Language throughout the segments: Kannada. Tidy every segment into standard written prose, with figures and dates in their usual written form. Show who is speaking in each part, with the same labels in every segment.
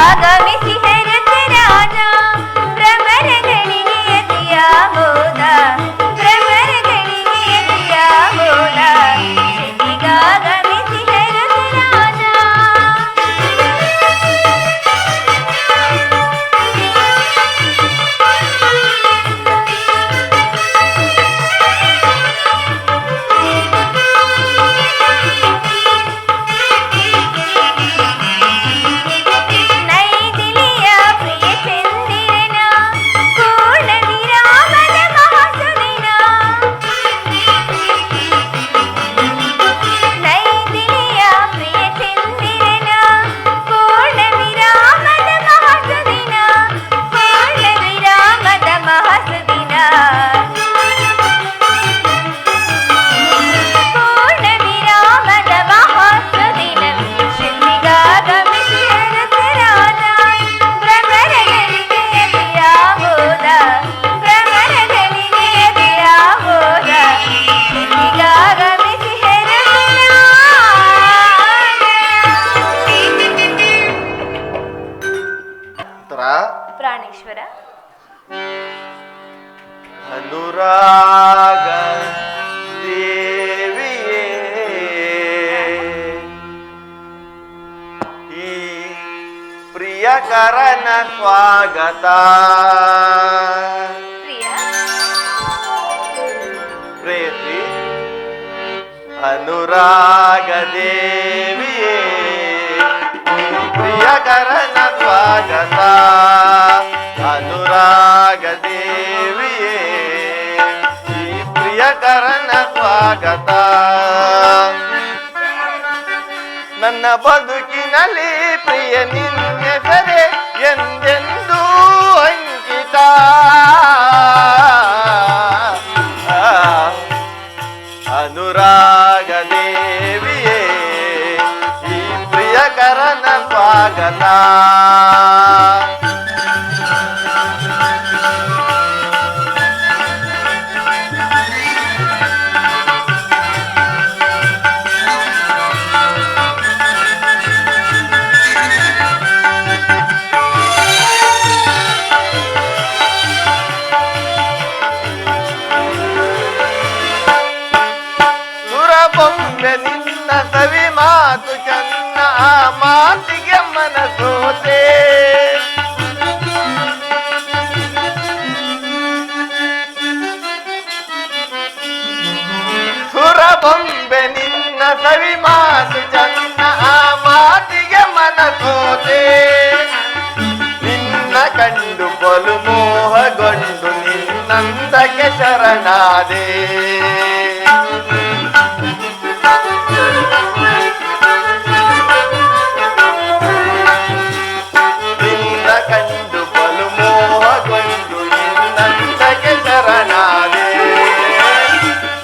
Speaker 1: ಆಗಮಿಸಿ ಹೆರತೆ ರಾಜ ಭ್ರಮರಗಳಿಗೆ ಯತಿಯಾಗೋದ ಭ್ರಮರಗಳಿಗೆ ಯತಿಯಾಗೋದ ಸಿದ್ಧಿಗಾಗಮಿಸಿ ಹೆರತೆ ರಾಜ ಪ್ರಾಣೇಶ್ವರ
Speaker 2: ಅನುರಾಗ ದೇವಿಯೇ ಈ ಪ್ರಿಯಕರನ ಸ್ವಾಗತ ಪ್ರೇತಿ ಅನುರಾಗ ದೇವಿಯೇ ಪ್ರಿಯಕರನ ಸ್ವಾಗತ ಅನುರಾಗ ದೇವಿಯೇ ಈ ಪ್ರಿಯಕರನ ಸ್ವಾಗತ ನನ್ನ ಬದುಕಿನಲ್ಲಿ ಪ್ರಿಯ ನಿನ್ನೆಸರೆ ಎಂದೆಂದೂ ಅಂಕಿತ ಅನುರಾಗ ದೇವಿಯೇ ಈ ಪ್ರಿಯಕರನ ಸ್ವಾಗತ ನಿನ್ನ ಸವಿ ಮಾತು ಚನ್ನ ಆ ಮಾತಿಗೆ ಮನಸೋತೆ ಸುರಬೊಂಬೆ ನಿನ್ನ ಸವಿ ಮಾತು ಚನ್ನ ಆ ಮಾತಿಗೆ ಮನಸೋತೆ ನಿನ್ನ ಕಂಡು ಬಲು ಮೋಹಗೊಂಡು ನಿನ್ನಂದಕ್ಕೆ ಶರಣಾದೆ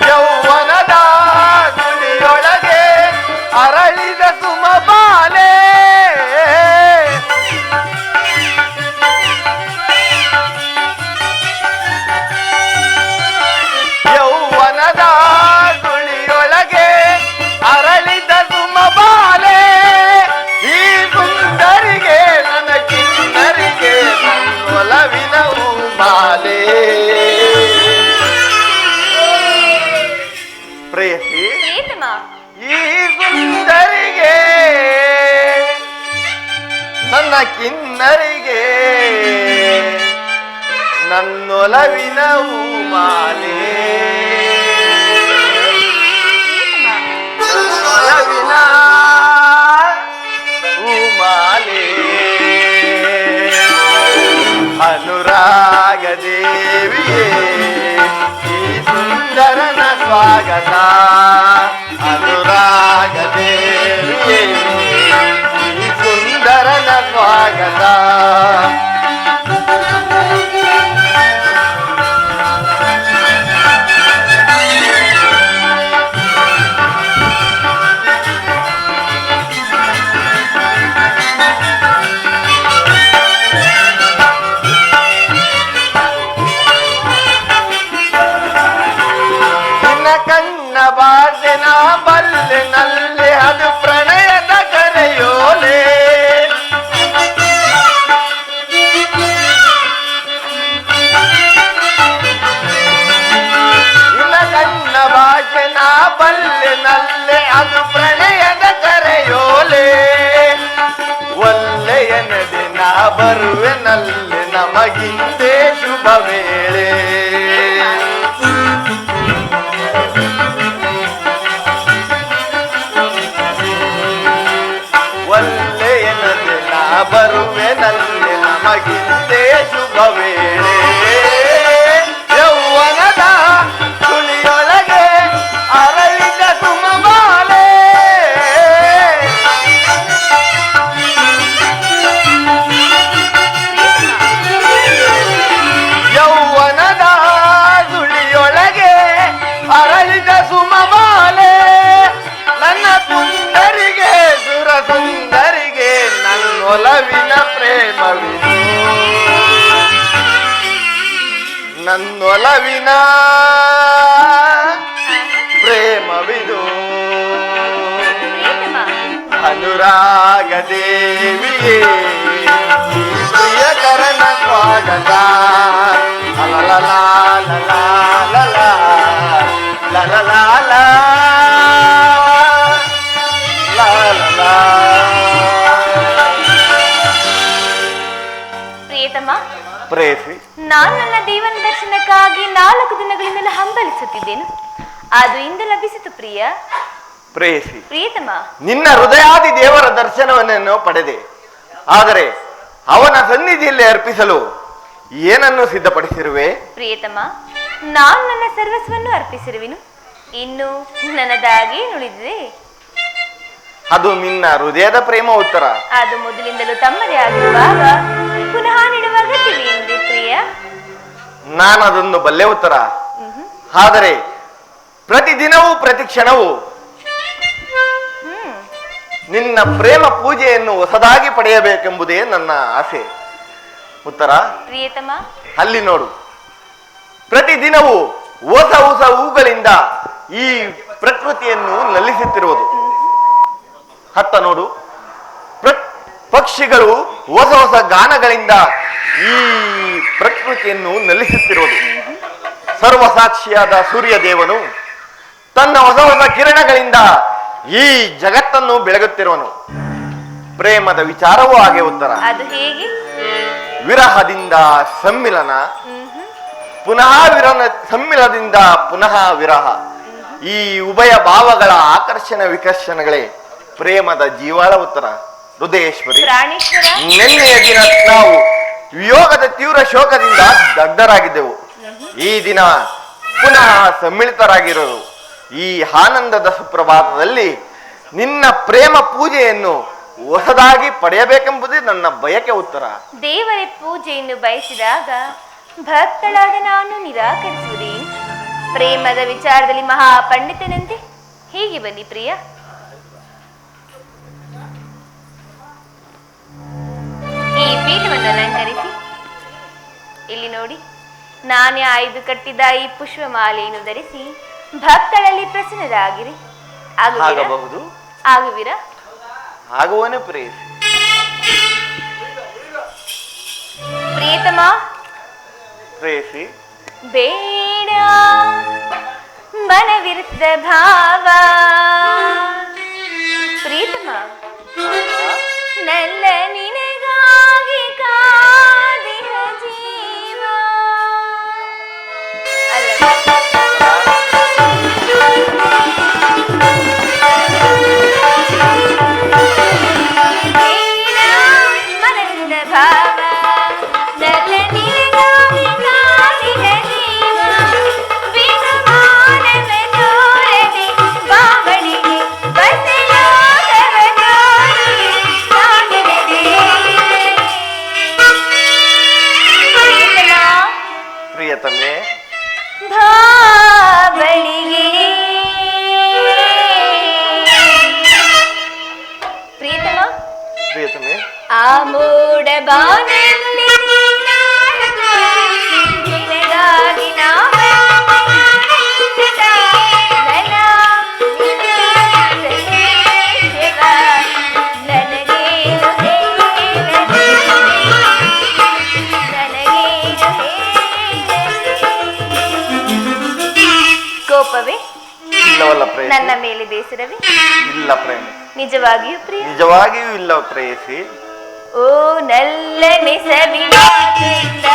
Speaker 2: ಯೌವನದ ಗುಡಿಯೊಳಗೆ ಅರಳಿದ ಸುಮಬಾಲೆ ಯೌವನದ ಗುಳಿಯೊಳಗೆ ಅರಳಿದ ಸುಮಬಾಲೆ ಈ ಸುಂದರಿಗೆ ನನ್ನ ಕಿನ್ನರಿಗೆ ನನ್ನೊಲವಿನ ಹೂಮಾಲೆ ಪ್ರೇಯಸಿ ಈ ಸುಂದರಿಗೆ ನನ್ನ ಕಿನ್ನರಿಗೆ ನನ್ನೊಲವಿನ ಹೂಮಾಲೆ ನನ್ನೊಲವಿನ ಹೂಮಾಲೆ ಅನುರಾಗ ದೇವಿಯೇ ಈ ಸುಂದರನ ಸ್ವಾಗತ ಅನುರಾಗ ದೇವಿಯೇ ಈ ಸುಂದರನ ಸ್ವಾಗತ ಬಾರ್ದೆನ ಬಲ್ಲೆ ನಲ್ಲೆ ಅದು ಪ್ರಣಯದ ಕರೆಯೋಲೆ ಬರುವೆನಲ್ಲಿ ನಮಗಿಂದೇ ಶುಭ ವೇಳೆ. ಒಳ್ಳೆಯನದೆ ನಾ ಬರುವೆನಲ್ಲಿ ನಮಗಿಂದೇ ಶುಭ ವೇಳೆ. ಯೌವನದ ತುಳಿಯೊಳಗೆ ಅರಳಿದ ಸುಮಮಾಲೆ. ಯೌವನದ ತುಳಿಯೊಳಗೆ ಅರಳಿದ ಸುಮಮಾಲೆ. ನನ್ನ ಸುಂದರಿಗೆ ಸುರ ಸುಂದರಿಗೆ ನನ್ನೊಲವಿನ ಪ್ರೇಮವಿದು. ನನ್ನೊಲವಿನ ಪ್ರೇಮವಿದು. ಅನುರಾಗ ದೇವಿಯೇ ಪ್ರಿಯಕರನ ಸ್ವಾಗತ.
Speaker 1: ಪ್ರಿಯತಮ,
Speaker 2: ಪ್ರೇಸಿ,
Speaker 1: ನಾನು ನನ್ನ ದೇವನ ದರ್ಶನಕ್ಕಾಗಿ 4 ದಿನಗಳಿಂದಲೂ ಹಂಬಲಿಸುತ್ತಿದ್ದೇನು. ಅದು ಇಂದು ಲಭಿಸಿತು ಪ್ರಿಯ.
Speaker 2: ಪ್ರೇಸಿ,
Speaker 1: ಪ್ರಿಯತಮ,
Speaker 2: ನಿನ್ನ ಹೃದಯಾದಿ ದೇವರ ದರ್ಶನವನ್ನು ಪಡೆದೆ. ಆದರೆ ಅವನ ಸನ್ನಿಧಿಯಲ್ಲಿ ಅರ್ಪಿಸಲು ಏನನ್ನು ಸಿದ್ಧಪಡಿಸಿರುವೆ?
Speaker 1: ಪ್ರಿಯತಮ, ನಾನು ನನ್ನ ಸರ್ವಸ್ವವನ್ನು ಅರ್ಪಿಸಿರುವೆನು. ಇನ್ನು ನನ್ನದಾಗಿ ಉಳಿದಿದೆ.
Speaker 2: ಅದು ನಿನ್ನ ಹೃದಯದ ಪ್ರೇಮ ಉತ್ತರ.
Speaker 1: ಅದು ಮೊದಲಿಂದಲೂ ತಮ್ಮದೇ ಆಗಿರುವಾಗ ಪುನಃ ನೀಡುವ ಅಗತ್ಯವೇನಿದೆ ಪ್ರಿಯ?
Speaker 2: ನಾನು ಅದನ್ನು ಬಲ್ಲೆ ಉತ್ತರ. ಆದರೆ ಪ್ರತಿದಿನವೂ ಪ್ರತಿ ಕ್ಷಣವೂ ನಿನ್ನ ಪ್ರೇಮ ಪೂಜೆಯನ್ನು ಹೊಸದಾಗಿ ಪಡೆಯಬೇಕೆಂಬುದೇ ನನ್ನ ಆಸೆ. ಉತ್ತರ.
Speaker 1: ಪ್ರಿಯತಮ,
Speaker 2: ಅಲ್ಲಿ ನೋಡು, ಪ್ರತಿದಿನವೂ ಹೊಸ ಹೊಸ ಹೂಗಳಿಂದ ಈ ಪ್ರಕೃತಿಯನ್ನು ನಲಿಸುತ್ತಿರುವುದು. ಹತ್ತ ನೋಡು, ಪಕ್ಷಿಗಳು ಹೊಸ ಹೊಸ ಗಾನಗಳಿಂದ ಈ ಪ್ರಕೃತಿಯನ್ನು ನಲಿಸುತ್ತಿರುವುದು. ಸರ್ವಸಾಕ್ಷಿಯಾದ ಸೂರ್ಯ ದೇವನು ತನ್ನ ಹೊಸ ಹೊಸ ಕಿರಣಗಳಿಂದ ಈ ಜಗತ್ತನ್ನು ಬೆಳಗುತ್ತಿರುವನು. ಪ್ರೇಮದ ವಿಚಾರವೂ ಹಾಗೆ. ಉತ್ತರ.
Speaker 1: ಅದು ಹೇಗೆ?
Speaker 2: ವಿರಹದಿಂದ ಸಮ್ಮಿಲನ, ಪುನಃ ಸಮ್ಮಿಲನದಿಂದ ಪುನಃ ವಿರಹ. ಈ ಉಭಯ ಭಾವಗಳ ಆಕರ್ಷಣ ವಿಕರ್ಷಣಗಳೇ ಪ್ರೇಮದ ಜೀವಾಳ. ಉತ್ತರ. ಹೃದಯೇಶ್ವರಿ, ನಿನ್ನೆಯ ದಿನ ನಾವು ವಿಯೋಗದ ತೀವ್ರ ಶೋಕದಿಂದ ದಗ್ಧರಾಗಿದ್ದೆವು. ಈ ದಿನ ಪುನಃ ಸಮ್ಮಿಳಿತರಾಗಿರೋರು. ಈ ಆನಂದದ ಸುಪ್ರಭಾತದಲ್ಲಿ ನಿನ್ನ ಪ್ರೇಮ ಪೂಜೆಯನ್ನು ಹೊಸದಾಗಿ ಪಡೆಯಬೇಕೆಂಬುದೇ ನನ್ನ ಬಯಕೆ. ಉತ್ತರ.
Speaker 1: ದೇವರ ಪೂಜೆಯನ್ನು ಬಯಸಿದಾಗ ಭಕ್ತಳಾದ ನಾನು ನಿರಾಕರಿಸುವುದೇನು? ಪ್ರೇಮದ ವಿಚಾರದಲ್ಲಿ ಮಹಾಪಂಡಿತನಂತೆ ಹೀಗೆ ಬನ್ನಿ ಪ್ರಿಯ. ಈ ಪೀಠವನ್ನು ಅಲಂಕರಿಸಿ ಇಲ್ಲಿ ನೋಡಿ, ನಾನೇ ಆಯ್ದು ಕಟ್ಟಿದ ಈ ಪುಷ್ಪಮಾಲೆಯನ್ನು ಧರಿಸಿ ಭಕ್ತಳಲ್ಲಿ ಪ್ರಸನ್ನರಾಗಿರಿ.
Speaker 2: ಆಗಬಹುದು.
Speaker 1: ಆಗುವಿರಾ?
Speaker 2: ಆಗುವನೇ ಪ್ರೇಯಸಿ.
Speaker 1: ಪ್ರಿಯತಮ,
Speaker 2: ಪ್ರೇಯಸಿ,
Speaker 1: ಬೇಡ ಮನವಿರುತ್ತ ಭಾವ. ಪ್ರಿಯತಮ, ನನ್ನ ನಿನಗಾಗಿ ಕಾದಿಹ ಜೀವ. ಅಲ್ಲ ಭಾವ, ನನ್ನ ನಿನಗಾಗಿ ಕಾದಿಹ ಜೀವ. ವಿಗಮಾನವ ತೋರದೆ ಬಾಬಳಿಗೆ ಬಸಲಾಗವ ತೋರಿ ಸಾಗಿರದೆ.
Speaker 2: ಪ್ರಿಯತಮೆ,
Speaker 1: ಬಾಬಳಿಗೆ. ಪ್ರಿಯತಮ,
Speaker 2: ಪ್ರಿಯತಮೆ,
Speaker 1: ಆ ಮೋಡ ಬಾನಲ್ಲಿ ನಿನಗಾಗಿ ಕೋಪವೇ?
Speaker 2: ಇಲ್ಲವಲ್ಲ ಪ್ರೇಯಸಿ.
Speaker 1: ನನ್ನ ಮೇಲೆ ಬೇಸರವೇ?
Speaker 2: ಇಲ್ಲ ಪ್ರೇಮ.
Speaker 1: ನಿಜವಾಗಿಯೂ ಪ್ರಿಯ?
Speaker 2: ನಿಜವಾಗಿಯೂ ಇಲ್ಲ ಪ್ರೇಯಸಿ.
Speaker 1: ಓ ನಲ್ಲನೆ ಸವಿನಾದಿಂದ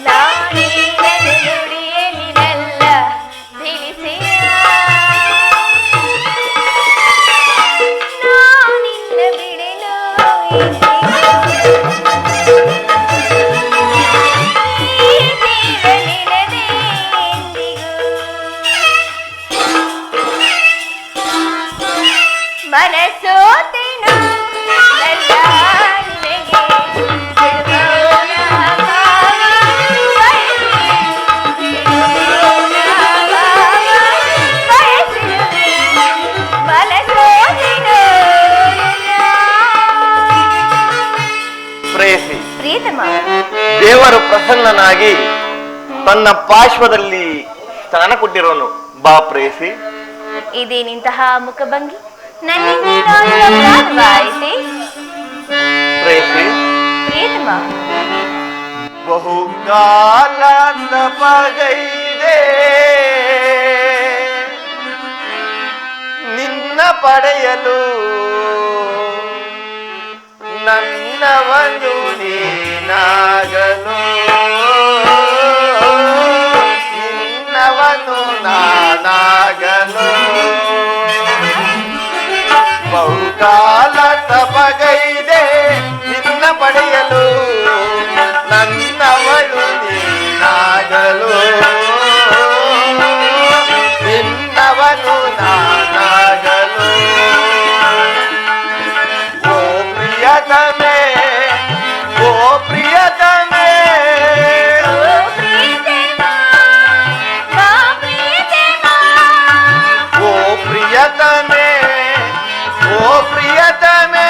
Speaker 1: ನಾನಿಲ್ಲದೆ ನುಡಿಯಲಿನಲ್ಲ ತಿಳಿಸೆಯ ನಾನಿಲ್ಲ ಬಿಡೆನೋ ಮನಸೋತೆನು
Speaker 2: ಪ್ರೇಯಸಿ,
Speaker 1: ಪ್ರೀತಮ,
Speaker 2: ದೇವರು ಪ್ರಸನ್ನನಾಗಿ ತನ್ನ ಪಾರ್ಶ್ವದಲ್ಲಿ ಸ್ಥಾನ ಕೊಟ್ಟಿರೋನು. ಬಾ ಪ್ರೇಯಸಿ.
Speaker 1: ಇದೇನಿಂತಹ ಮುಖಭಂಗಿ? ನನ್ನಿಂದಾಯಿತೆ
Speaker 2: ಪ್ರೇಯಸಿ,
Speaker 1: ಪ್ರೀತಮ,
Speaker 2: ಬಹುಕಾಲ ತಪಗೈದೆ ನಿನ್ನ ಪಡೆಯಲು, ನನ್ನವನು ನೀನಾಗಲು, ನಿನ್ನವನು ನಾನಾಗಲು. ಬಹುಕಾಲ ತಪಗೈದೆ ನಿನ್ನ ಪಡೆಯಲು, ನನ್ನವಳು ನೀನಾಗಲು, ನಿನ್ನವನು ನಾನಾಗಲು. ಓ ಪ್ರಿಯತಮೇ, ಓ ಪ್ರಿಯತಮೇ, ಓ ಪ್ರಿಯತಮೇ, ಓ ಪ್ರಿಯತಮೇ,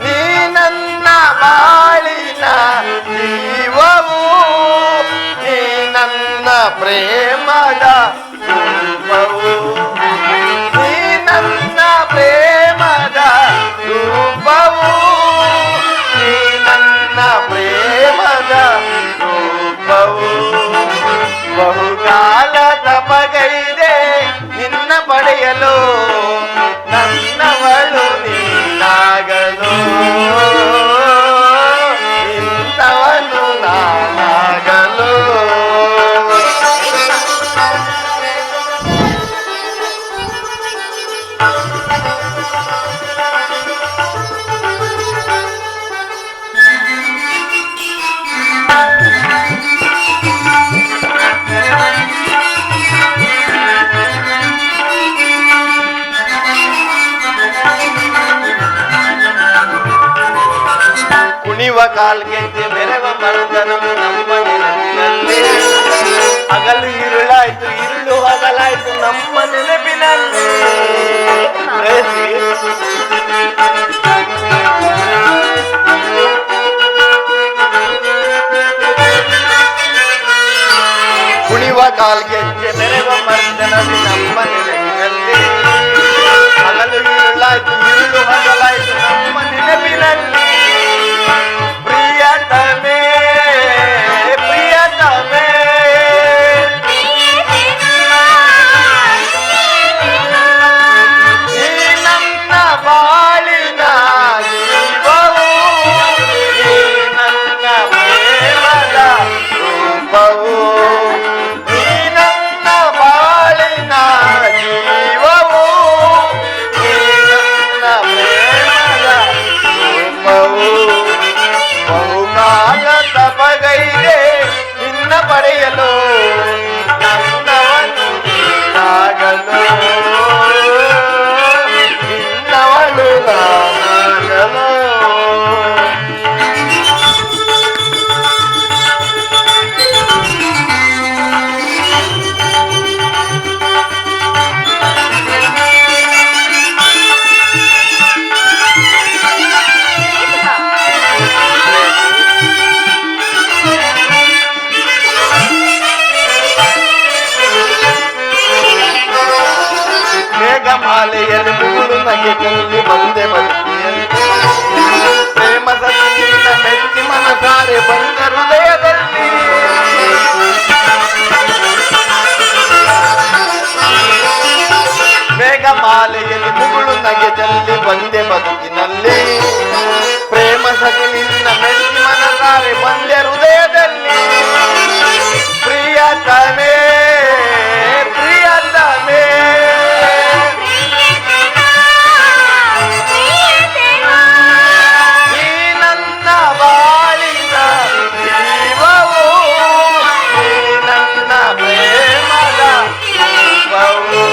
Speaker 2: ನೀ ನನ್ನ ಬಾಳಿನ ಜೀವವು, ನೀ ನನ್ನ ಪ್ರೇಮದ ರೂಪವು, ನೀ ನನ್ನ ಪ್ರೇಮದ ರೂಪವು, ನೀ ನನ್ನ ಪ್ರೇಮದ ರೂಪವು. ಬಹುಕಾಲ ತಪಗೈದೆ ನಿನ್ನ ಪಡೆಯಲು, ನನ್ನವಳು ನೀನಾಗಲು, ಇಂಥವನು ನಾನಾಗಲು. ಕುಣಿವ ಕಾಲ್ಗೆಜ್ಜೆ ಬೆರವ ಮರುದನವು ನಮ್ಮ ನೆನಪಿನಲ್ಲಿ, ಹಗಲು ഇരുಳಾಯ್ತು ഇരുಳು ಹಗಲಾಯ್ತು ನಮ್ಮ ನೆನಪಿನಲ್ಲಿ. ಕುಣಿವ ಕಾಲ್ಗೆಜ್ಜೆ ಬೆರವ ಮರುದನವು ನಮ್ಮ ನೆನಪಿನಲ್ಲಿ, ಹಗಲು ഇരുಳಾಯ್ತು ഇരുಳು ಹಗಲಾಯ್ತು ನಮ್ಮ ನೆನಪಿನಲ್ಲಿ. ಪ್ರಿಯತಮೇ, ಪ್ರಿಯತಮೇ, ನೀ ನನ್ನ ಬಾಳಿನ ಜೀವವು, ನೀ ನನ್ನ ಪ್ರೇಮದ ರೂಪವು, ನೀ ನನ್ನ ಬಾಳಿನ ಜೀವವು, ನೀ ನನ್ನ ಪ್ರೇಮದ ರೂಪವು. ಬಹುಕಾಲ ತಪಗೈದೆ ನಿನ್ನ ಪಡೆಯಲು, ನನ್ನವನು ನೀನಾಗಲು, ನಿನ್ನವಳು ನಾನಾಗಲು. ಮೇಘಮಾಲೆಯಲ್ಲಿ ಮುಗುಳು ನಗೆ ಚೆಲ್ಲಿ ಬಂದೆ ಬದುಕಿಯಲ್ಲಿ, ಪ್ರೇಮ ಸತಿಯಿಂದ ಮೆಚ್ಚಿ ಮನಸಾರೆ ಬಂದ ಹೃದಯದಲ್ಲಿ. ಮೇಘಮಾಲೆಯಲ್ಲಿ ಮುಗುಳು ಬಂದೆ ಬದುಕಿನಲ್ಲಿ ಪ್ರೇಮ ಸಖಿ ನಿನ್ನ ಮೆಚ್ಚಿ ಮನಸಾರೆ ಬಂದೆ ಹೃದಯದಲ್ಲಿ ಪ್ರಿಯತಮೇ ಪ್ರಿಯತಮೇ ನೀ ನನ್ನ ಬಾಳಿನ ಜೀವವು ನೀ ನನ್ನ ಪ್ರೇಮದ ಜೀವವು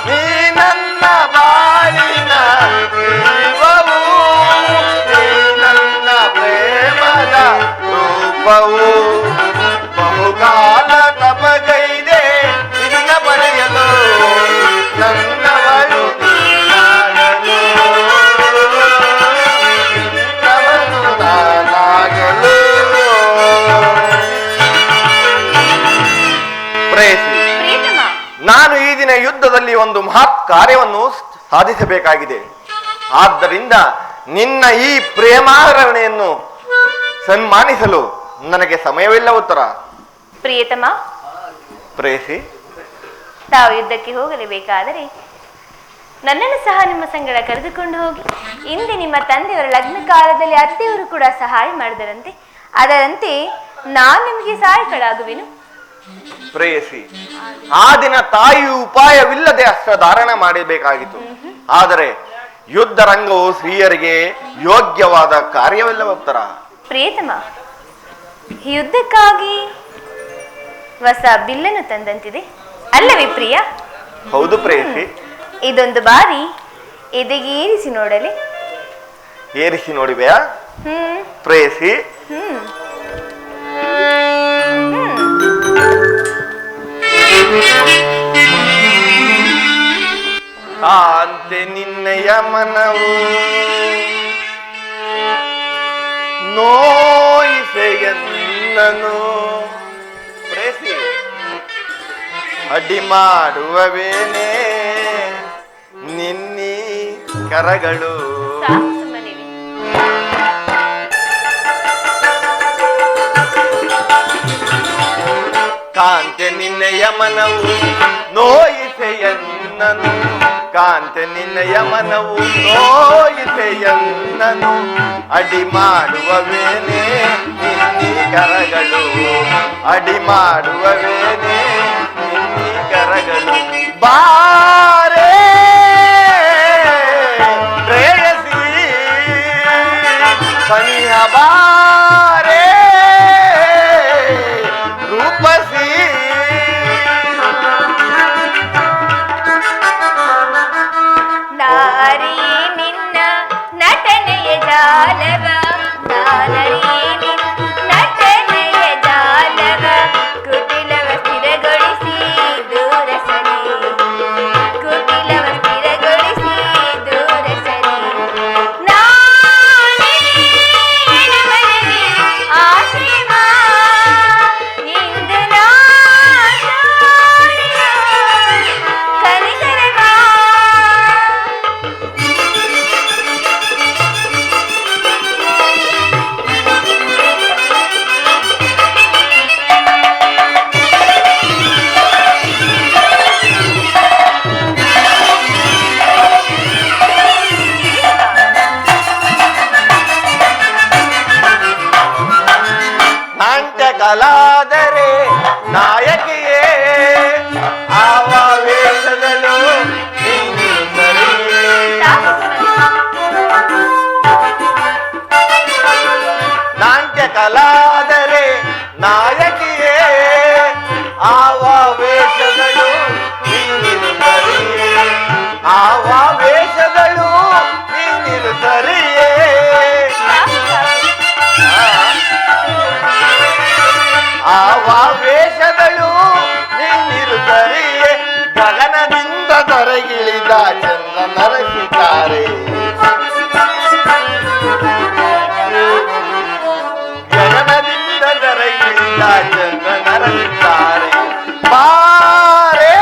Speaker 2: ನೀ ನನ್ನ ಬಾಳಿನ ಜೀವವು ನೀ ನನ್ನ ಪ್ರೇಮದ ರೂಪವು ಬಹುಕಾಲ ತಪಗೈದೆ ನಿನ್ನ ಪಡೆಯಲು ನನ್ನವಳು ನೀನಾಗಲು ನಿನ್ನವನು ನಾನಾಗಲು ಪ್ರೇಯಸಿ,
Speaker 1: ಪ್ರಿಯತಮ,
Speaker 2: ನಾನು ಈ ದಿನ ಯುದ್ಧದಲ್ಲಿ ಒಂದು ಮಹತ್ ಕಾರ್ಯವನ್ನು ಸಾಧಿಸಬೇಕಾಗಿದೆ. ಆದ್ದರಿಂದ ನಿನ್ನ ಈ ಪ್ರೇಮಾರಣೆಯನ್ನು ಸನ್ಮಾನಿಸಲು ನನಗೆ ಸಮಯವಿಲ್ಲ. ಉತ್ತರ
Speaker 1: ಪ್ರಿಯತಮ,
Speaker 2: ಪ್ರೇಯಸಿ,
Speaker 1: ತಾವು ಯುದ್ಧಕ್ಕೆ ಹೋಗಲೇಬೇಕಾದರೆ ನನ್ನನ್ನು ಸಹ ನಿಮ್ಮ ಸಂಗಡ ಕರೆದುಕೊಂಡು ಹೋಗಿ. ಇಂದು ನಿಮ್ಮ ತಂದೆಯವರ ಲಗ್ನ ಕಾಲದಲ್ಲಿ ಅತ್ತೆಯವರು ಕೂಡ ಸಹಾಯ ಮಾಡಿದರಂತೆ. ಅದರಂತೆ ನಾನು ನಿಮಗೆ ಸಹಾಯಕಳಾಗುವೆನು.
Speaker 2: ಪ್ರೇಯಸಿ, ಆ ದಿನ ತಾಯಿ ಉಪಾಯವಿಲ್ಲದೆ ಅಸ್ತ್ರಧಾರಣ ಮಾಡಬೇಕಾಗಿತ್ತು. ಆದರೆ ಯುದ್ಧ ರಂಗವು ಸ್ತ್ರೀಯರಿಗೆ ಯೋಗ್ಯವಾದ ಕಾರ್ಯವಲ್ಲ. ಉತ್ತರ
Speaker 1: ಪ್ರಿಯತಮ, ಯುದ್ಧಕ್ಕಾಗಿ ಹೊಸ ಬಿಲ್ಲನ್ನು ತಂದಂತಿದೆ ಅಲ್ಲವೇ ಪ್ರಿಯ?
Speaker 2: ಹೌದು ಪ್ರೇಯಸಿ.
Speaker 1: ಇದೊಂದು ಬಾರಿ ಎದೆಗೆ ಏರಿಸಿ ನೋಡಲಿ.
Speaker 2: ಏರಿಸಿ ನೋಡಿವೆಯಾ
Speaker 1: ಹ್ಮ್
Speaker 2: ಪ್ರೇಯಸಿ?
Speaker 1: ಹ್ಮ್
Speaker 2: ಕಾಂತೆ ನಿನ್ನಯ ಮನವು ನೋಯಿಸೆಯನ್ನನು ಪ್ರೇಯಸಿ, ಅಡ್ಡಿ ಮಾಡುವವೇನೆ ನಿನ್ನಿ ಕರಗಳು.
Speaker 1: ಸಾಕು ಸುಮ್ಮನಿರಿ.
Speaker 2: ಕಾಂತೆ ನಿನ್ನಯ ಮನವು ನೋಯಿಸೆಯನ್ನನು, ಕಾಂತೆ ನಿನ್ನಯ ಮನವು ನೋಯಿಸೆಯನ್ನನು, ಅಡಿ ಮಾಡುವವೇನೆ ನಿನ್ನಿ ಕರಗಳು, ಅಡಿ ಮಾಡುವವೇನೆ ನಿನ್ನಿ ಕರಗಳು. ಬಾರೇ ಪ್ರೇಯಸಿ ಸನಿಹ ಬಾರೇ ರೂಪಸಿ,
Speaker 1: ನಾರಿ ನಿನ್ನ ನಟನೆಯ ಜಾಲವ, ನಾರಿ ನಿನ್ನ ನಟನೆಯ ಜಾಲವ, ಕುಟಿಲವ ಸ್ಥಿರಗೊಳಿಸಿ ದೂರ ಸರಿ, ಕುಟಿಲವ ಸ್ಥಿರಗೊಳಿಸಿ ದೂರ ಸರಿ. ನಾನೇ ಮನವಿ ಆಶೀವ ಇಂದು ಕನಿಕರವಾ.
Speaker 2: ನಾಟ್ಯ ಕಲಾದರೆ ನಾಯಕಿಯೇ ಆವೇಶಗಳು ನಾಟ್ಯ ಕಲಾದರೆ ನಾಯಕಿಯೇ ಆವೇಶಗಳು ನೀನಿರು ಸರಿಯೇ, ಆವೇಶಗಳು ನೀನಿರು ಸರಿಯೇ. ಆವೇಶಗಳು ನೀನಿರು ಸರಿಯೇ, ಗಗನದಿಂದ ಧರೆಗಿಳಿದ ಚಂದ್ರ ನರಸಿದ್ದಾರೆ, ಗಗನದಿಂದ ಧರೆಗಿಳಿದ ಚಂದ್ರ ನರಸಿದ್ದಾರೆ. ಬಾರೇ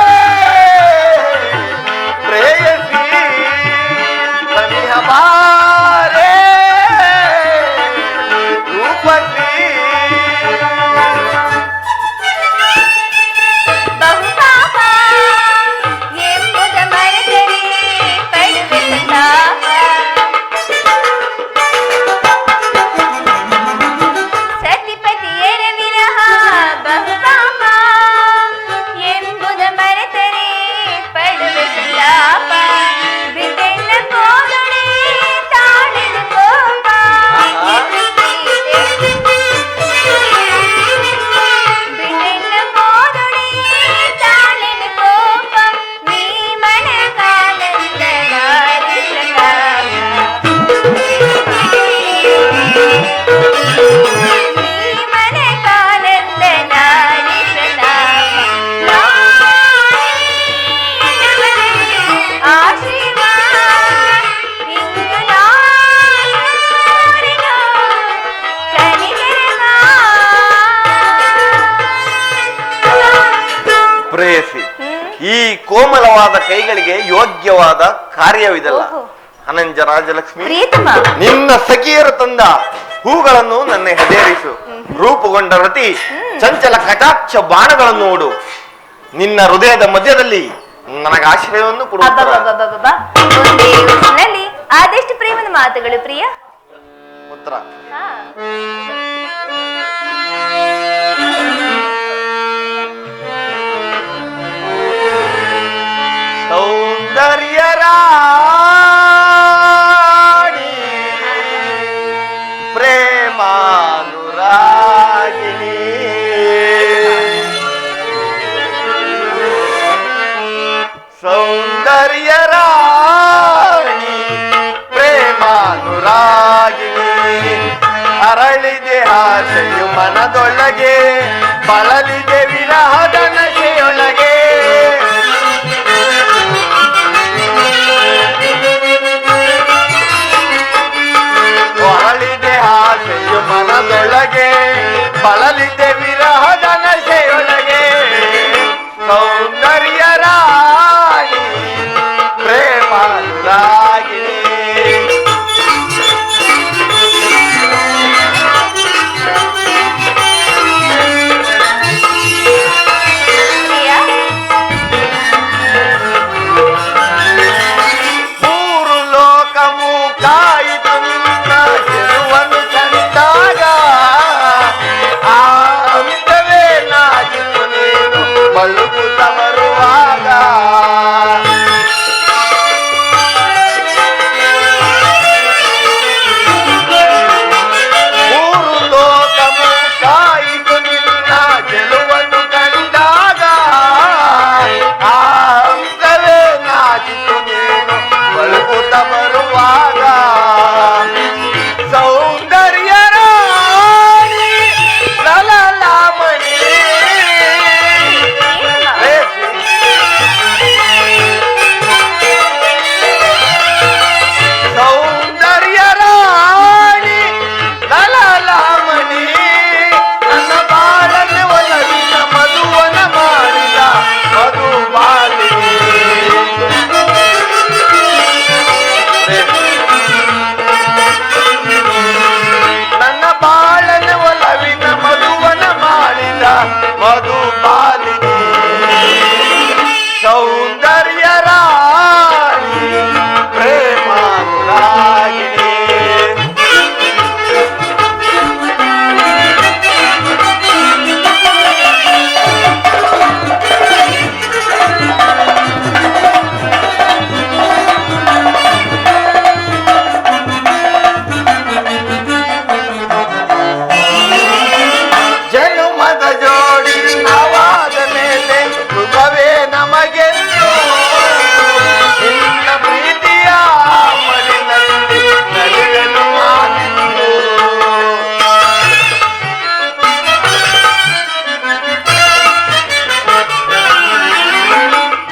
Speaker 2: ಪ್ರೇಯಸಿ ಸನಿಹ ಬಾರೇ ರೂಪಸಿ.
Speaker 1: ಬಹುಪಾಪ ಎಂಬುದ ಮರೆತರೆ ಪಡುವೆ ಸಂತಾಪ.
Speaker 2: ಪ್ರೇಯಸಿ, ಈ ಕೋಮಲವಾದ ಕೈಗಳಿಗೆ ಯೋಗ್ಯವಾದ ಕಾರ್ಯವಿದಲ್ಲ.
Speaker 1: ಓಹೋ.
Speaker 2: ಅನಂಜ ರಾಜಲಕ್ಷ್ಮಿ,
Speaker 1: ಪ್ರಿಯತಮ,
Speaker 2: ನಿನ್ನ ಸಖಿಯರು ತಂದ ಹೂಗಳನ್ನು ನನ್ನ ಹೆದರಿಸು. ರೂಪುಗೊಂಡ ರತಿ ಚಂಚಲ ಕಟಾಕ್ಷ ಬಾಣಗಳನ್ನು ನೋಡು. ನಿನ್ನ ಹೃದಯದ ಮಧ್ಯದಲ್ಲಿ ನನಗೆ ಆಶ್ರಯವನ್ನು ಕೊಡು.
Speaker 1: ಅಬ್ಬಬ್ಬಬ್ಬಬ್ಬಬ್ಬ. ಒಂದೇ ಹೊತ್ತಿನಲ್ಲಿ ಆದಷ್ಟು ಪ್ರೇಮದ ಮಾತುಗಳು ಪ್ರಿಯ.
Speaker 2: ಪುತ್ರ,
Speaker 1: ಹಾ.
Speaker 2: ಸೌಂದರ್ಯ ರಾಣಿ ಪ್ರೇಮಾನುರಾಗಿಣಿ, ಸೌಂದರ್ಯ ರಾಣಿ ಪ್ರೇಮಾನುರಾಗಿಣಿ, ಅರಳಿದೆ ಆಸೆಯು ಮನದೊಳಗೆ, ಬಳಲಿದೆ ವಿರಹದ ನಶೆಯೊಳಗೆ. ಬಳಲಿದೆ ಆಸೆಯು ಮನದೊಳಗೆ, ಬಳಲಿದೆ ವಿರಹದ ನಶೆಯೊಳಗೆ. ಸೌಂದರ್ಯ ರಾಣಿ ಪ್ರೇಮಾನುರಾಗಿಣಿ.
Speaker 1: ಪ್ರಿಯ,
Speaker 2: ಮೂರು ಲೋಕವು ಕಾಯಿತು ನಿನ್ನ ಗೆಲುವನ್ನು ಕಂಡಾಗ, ಆ ಅಂತವೇ ನಾಗಿತು ನೀನು ಬಳುಕುತ್ತ ಬರುವಾಗ. ಮೂರು ಲೋಕವು ಕಾಯಿತು ನಿನ್ನ ಗೆಲುವನ್ನು ಕಂಡಾಗ, ಆ ಅಂತವೇ ನಾಗಿತು ನೀನು ಬಳುಕುತ್ತ ಬರುವಾಗ. ಸೌಂದರ್ಯ ರಾಣಿ ಲಲಲಾಮಣಿ, ಸೌಂದರ್ಯ ರಾಣಿ ಲಲಲಾಮಣಿ, ನನ್ನ ಬಾಳನ ಒಲವಿನ ಮಧುವನ ಮಾಡಿದ ಮಧುಮಾಲಿನಿ. ನನ್ನ ಬಾಳನ ಒಲವಿನ ಮಧುವನ ಮಾಡಿದ ಮಧುಮಾಲಿನಿ. ಸೌಂದರ್ಯ ರಾಣಿ ಪ್ರೇಮಾನುರಾಗಿಣಿ. ಜನುಮದ ಜೋಡಿ ನಾವಾದ ಮೇಲೆ ಸುಖವೇ ನಮಗೆಂದು, ನಿನ್ನ ಪ್ರೀತಿಯ ಮಡಿಲಲ್ಲಿ ನಲಿವೆನು ನಾನಿಂದು.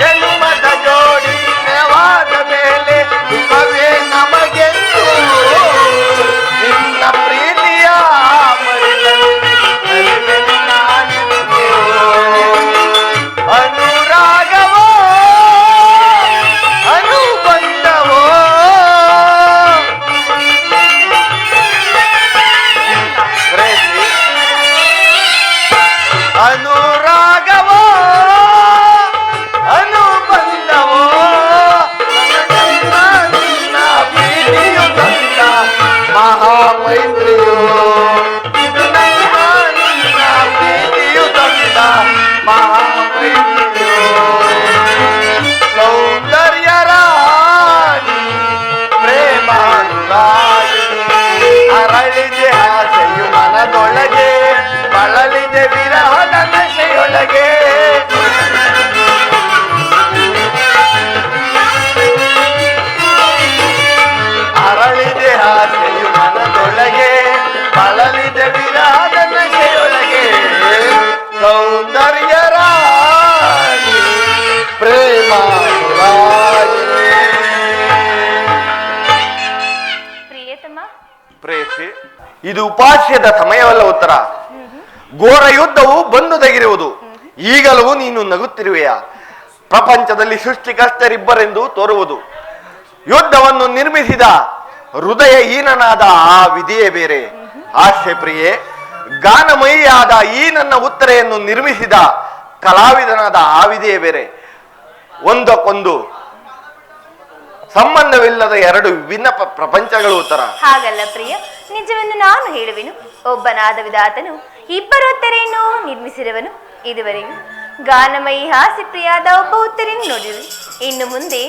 Speaker 2: ಜನುಮದ ಜೋಡಿ ನೆವಾದ ಮೇಲೆ ಸುಖವೇ ನಮಗೆಂದು, ನಿನ್ನ ಪ್ರೀತಿಯ ಮಡಿಲಲ್ಲಿ ನಲಿವೆನು ನಾನಿಂದು. ಅನುರಾಗವೋ ಅನುಬಂಧವೋ, ಪ್ರೇಮಿ, ಅನುರಾಗವೋ ಅನುಬಂಧವೋ, ನನ್ನ ನಿನ್ನ ಪ್ರೀತಿಯು ತಂದ ಮಹಾಮೈತ್ರಿಯೋ. ಇದು ನನ್ನ ನಿನ್ನ ಪ್ರೀತಿಯು ತಂದ ಮಹಾಮೈತ್ರಿಯೋ. ಸೌಂದರ್ಯ ರಾಣಿ ಪ್ರೇಮಾನುರಾಗಿಣಿ, ಅರಳಿದೆ ಆಸೆಯು ಮನದೊಳಗೆ, ಬಳಲಿದೆ ವಿರಹದ ನಶೆಯೊಳಗೆ. ಅರಳಿದೆ ಆಸೆಯು ಮನದೊಳಗೆ, ಬಳಲಿದೆ ವಿರಹದ ನಶೆಯೊಳಗೆ. ಸೌಂದರ್ಯ ರಾಣಿ ಪ್ರೇಮಾನುರಾಗಿಣಿ.
Speaker 1: ಪ್ರಿಯತಮ,
Speaker 2: ಪ್ರೇಯಸಿ, ಇದು ಉಪಾಸ್ಯದ ಸಮಯವಲ್ಲ ಉತ್ತರ. ಘೋರ ಯುದ್ಧವು ಬಂದು ತೆಗಿರುವುದು. ಈಗಲೂ ನೀನು ನಗುತ್ತಿರುವೆಯಾ? ಪ್ರಪಂಚದಲ್ಲಿ ಸೃಷ್ಟಿಕರ್ತರಿಬ್ಬರೆಂದು ತೋರುವುದು. ಯುದ್ಧವನ್ನು ನಿರ್ಮಿಸಿದ ಹೃದಯ ಹೀನನಾದ ಆ ವಿಧಿಯೇ ಬೇರೆ. ಹಾಸ್ಯ ಪ್ರಿಯೆ, ಗಾನಮಯಿಯಾದ ಈ ನನ್ನ ಉತ್ತರೆಯನ್ನು ನಿರ್ಮಿಸಿದ ಕಲಾವಿದನಾದ ಆ ವಿಧಿಯೇ ಬೇರೆ. ಒಂದಕ್ಕೊಂದು ಸಂಬಂಧವಿಲ್ಲದ ಎರಡು ವಿಭಿನ್ನ ಪ್ರಪಂಚಗಳು ಉತ್ತರ.
Speaker 1: ಹಾಗಲ್ಲ ಪ್ರಿಯ, ನಿಜವೆಂದು ನಾನು ಹೇಳುವೆನು. ಒಬ್ಬನಾದ ವಿಧಾತನು ಇಬ್ಬರು ಉತ್ತರೆಯನ್ನು ನಿರ್ಮಿಸಿರುವನು. ಇದುವರೆಗೂ ಗಾನಮಯಿ ಹಾಸ್ಯ ಪ್ರಿಯಾದ ಒಬ್ಬ ಉತ್ತರೆಯನ್ನು ನೋಡಿರುವೆ. ಇನ್ನು ಮುಂದೆ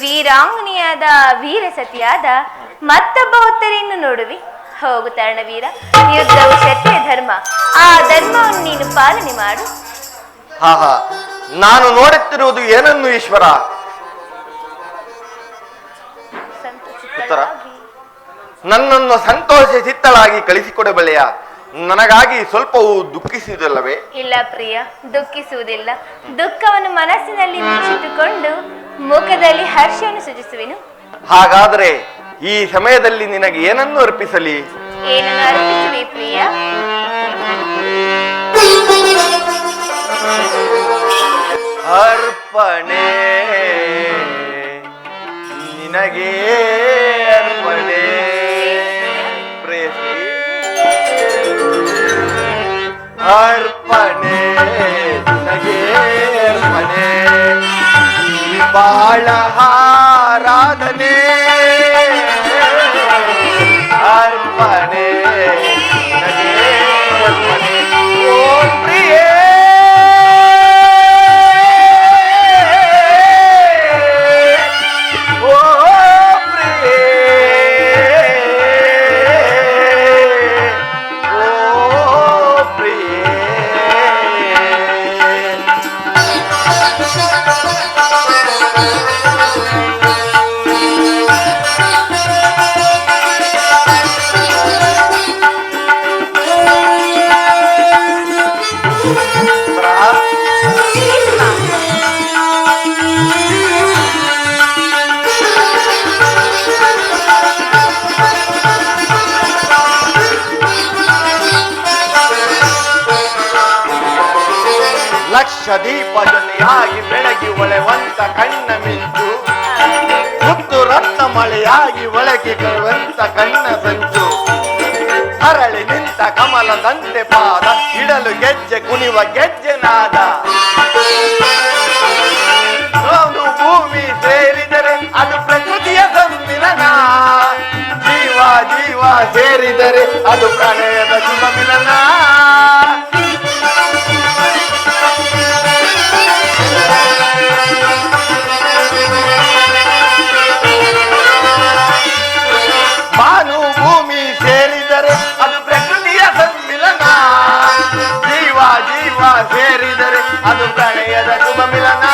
Speaker 1: ವೀರಾಂಗನಿಯಾದ ವೀರಸತಿಯಾದ ಮತ್ತೊಬ್ಬ ಉತ್ತರೆಯನ್ನು ನೋಡುವೆ. ಹೋಗು ತರಣವೀರ, ಯುದ್ಧವು ಕ್ಷತ್ರಿಯ ಧರ್ಮ. ಆ ಧರ್ಮವನ್ನು ನೀನು ಪಾಲನೆ ಮಾಡು.
Speaker 2: ಹಾ, ನಾನು ನೋಡುತ್ತಿರುವುದು ಏನನ್ನು ಈಶ್ವರ? ಉತ್ತರ, ನನ್ನನ್ನು ಸಂತೋಷ ಚಿತ್ತಳಾಗಿ ಕಳಿಸಿಕೊಡಬಲ್ಲೆಯ? ನನಗಾಗಿ ಸ್ವಲ್ಪವೂ ದುಃಖಿಸುವುದಿಲ್ಲವೇ?
Speaker 1: ಇಲ್ಲ ಪ್ರಿಯ, ದುಃಖಿಸುವುದಿಲ್ಲ. ದುಃಖವನ್ನು ಮನಸ್ಸಿನಲ್ಲಿ ಮುಚ್ಚಿಟ್ಟುಕೊಂಡು ಮುಖದಲ್ಲಿ ಹರ್ಷವನ್ನು ಸೂಚಿಸುವೆನು.
Speaker 2: ಹಾಗಾದರೆ ಈ ಸಮಯದಲ್ಲಿ ನಿನಗೆ ಏನನ್ನು ಅರ್ಪಿಸಲಿ?
Speaker 1: ಏನನ್ನು ಅರ್ಪಿಸುವೆ ಪ್ರಿಯ?
Speaker 2: ಅರ್ಪಣೆ ನಿನಗೆ, ಅರ್ಪಣೆ ಪ್ರೇಸಿ, ಅರ್ಪಣೆ ನಿನಗೆ, ಅರ್ಪಣೆ ಬಾಳ ಆರಾಧನೆ, ಅರ್ಪಣೆ ನಿನಗೆ, ಅರ್ಪಣೆ ಓ ಪ್ರಿಯೇ. ಲಕ್ಷ ದೀಪ ಜೊತೆಯಾಗಿ ಬೆಳಗಿ ಒಳೆವಂತ ಕಣ್ಣ ಮಿಂಚು, ಮುತ್ತು ರತ್ನ ಮಳೆಯಾಗಿ ಒಳಗೆ ಕರುವಂತ ಕಣ್ಣ ಸಂಚು, ಅರಳಿ ನಿಂತ ಕಮಲದಂತೆ ಪಾದ ಇಡಲು ಗೆಜ್ಜೆ ಕುಣಿವ ಗೆಜ್ಜೆ ನಾದ, ಒಂದು ಭೂಮಿ ಸೇರಿದರೆ ಅದು ಪ್ರಕೃತಿಯ ಸಮ್ಮಿಲನ, ಜೀವ ಜೀವ ಸೇರಿದರೆ ಅದು ಪ್ರಣಯದ ಶುಭ ಮಿಲನ. ಭಾನು ಭೂಮಿ ಸೇರಿದರೆ ಅದು ಪ್ರಕೃತಿಯ ಸಮ್ಮಿಲನ, ಜೀವ ಜೀವ ಸೇರಿದರೆ ಅದು ಪ್ರಣಯದ ಶುಭ ಮಿಲನ.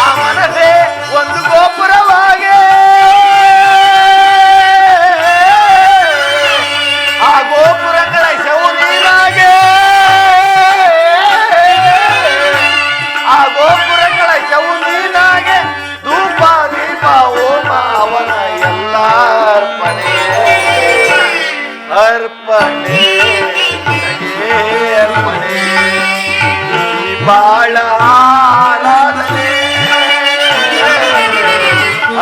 Speaker 2: ಆ ಮನಸ್ಸೇ ಒಂದು ಗೋಪುರವಾಗೆ, ಆ ಗೋಪುರಗಳ ಶೌನೀರಾಗೆ, ಆ ಗೋಪುರಗಳ ಶೌನೀರಾಗೆ ಧೂಪ ದೀಪ ಹೋಮ ಅವನ ಎಲ್ಲ ಅರ್ಪಣೆ, ಅರ್ಪಣೆ ನಿನಗೆ, ಅರ್ಪಣೆ ಈ ಬಾಳ ಆರಾಧನೆ,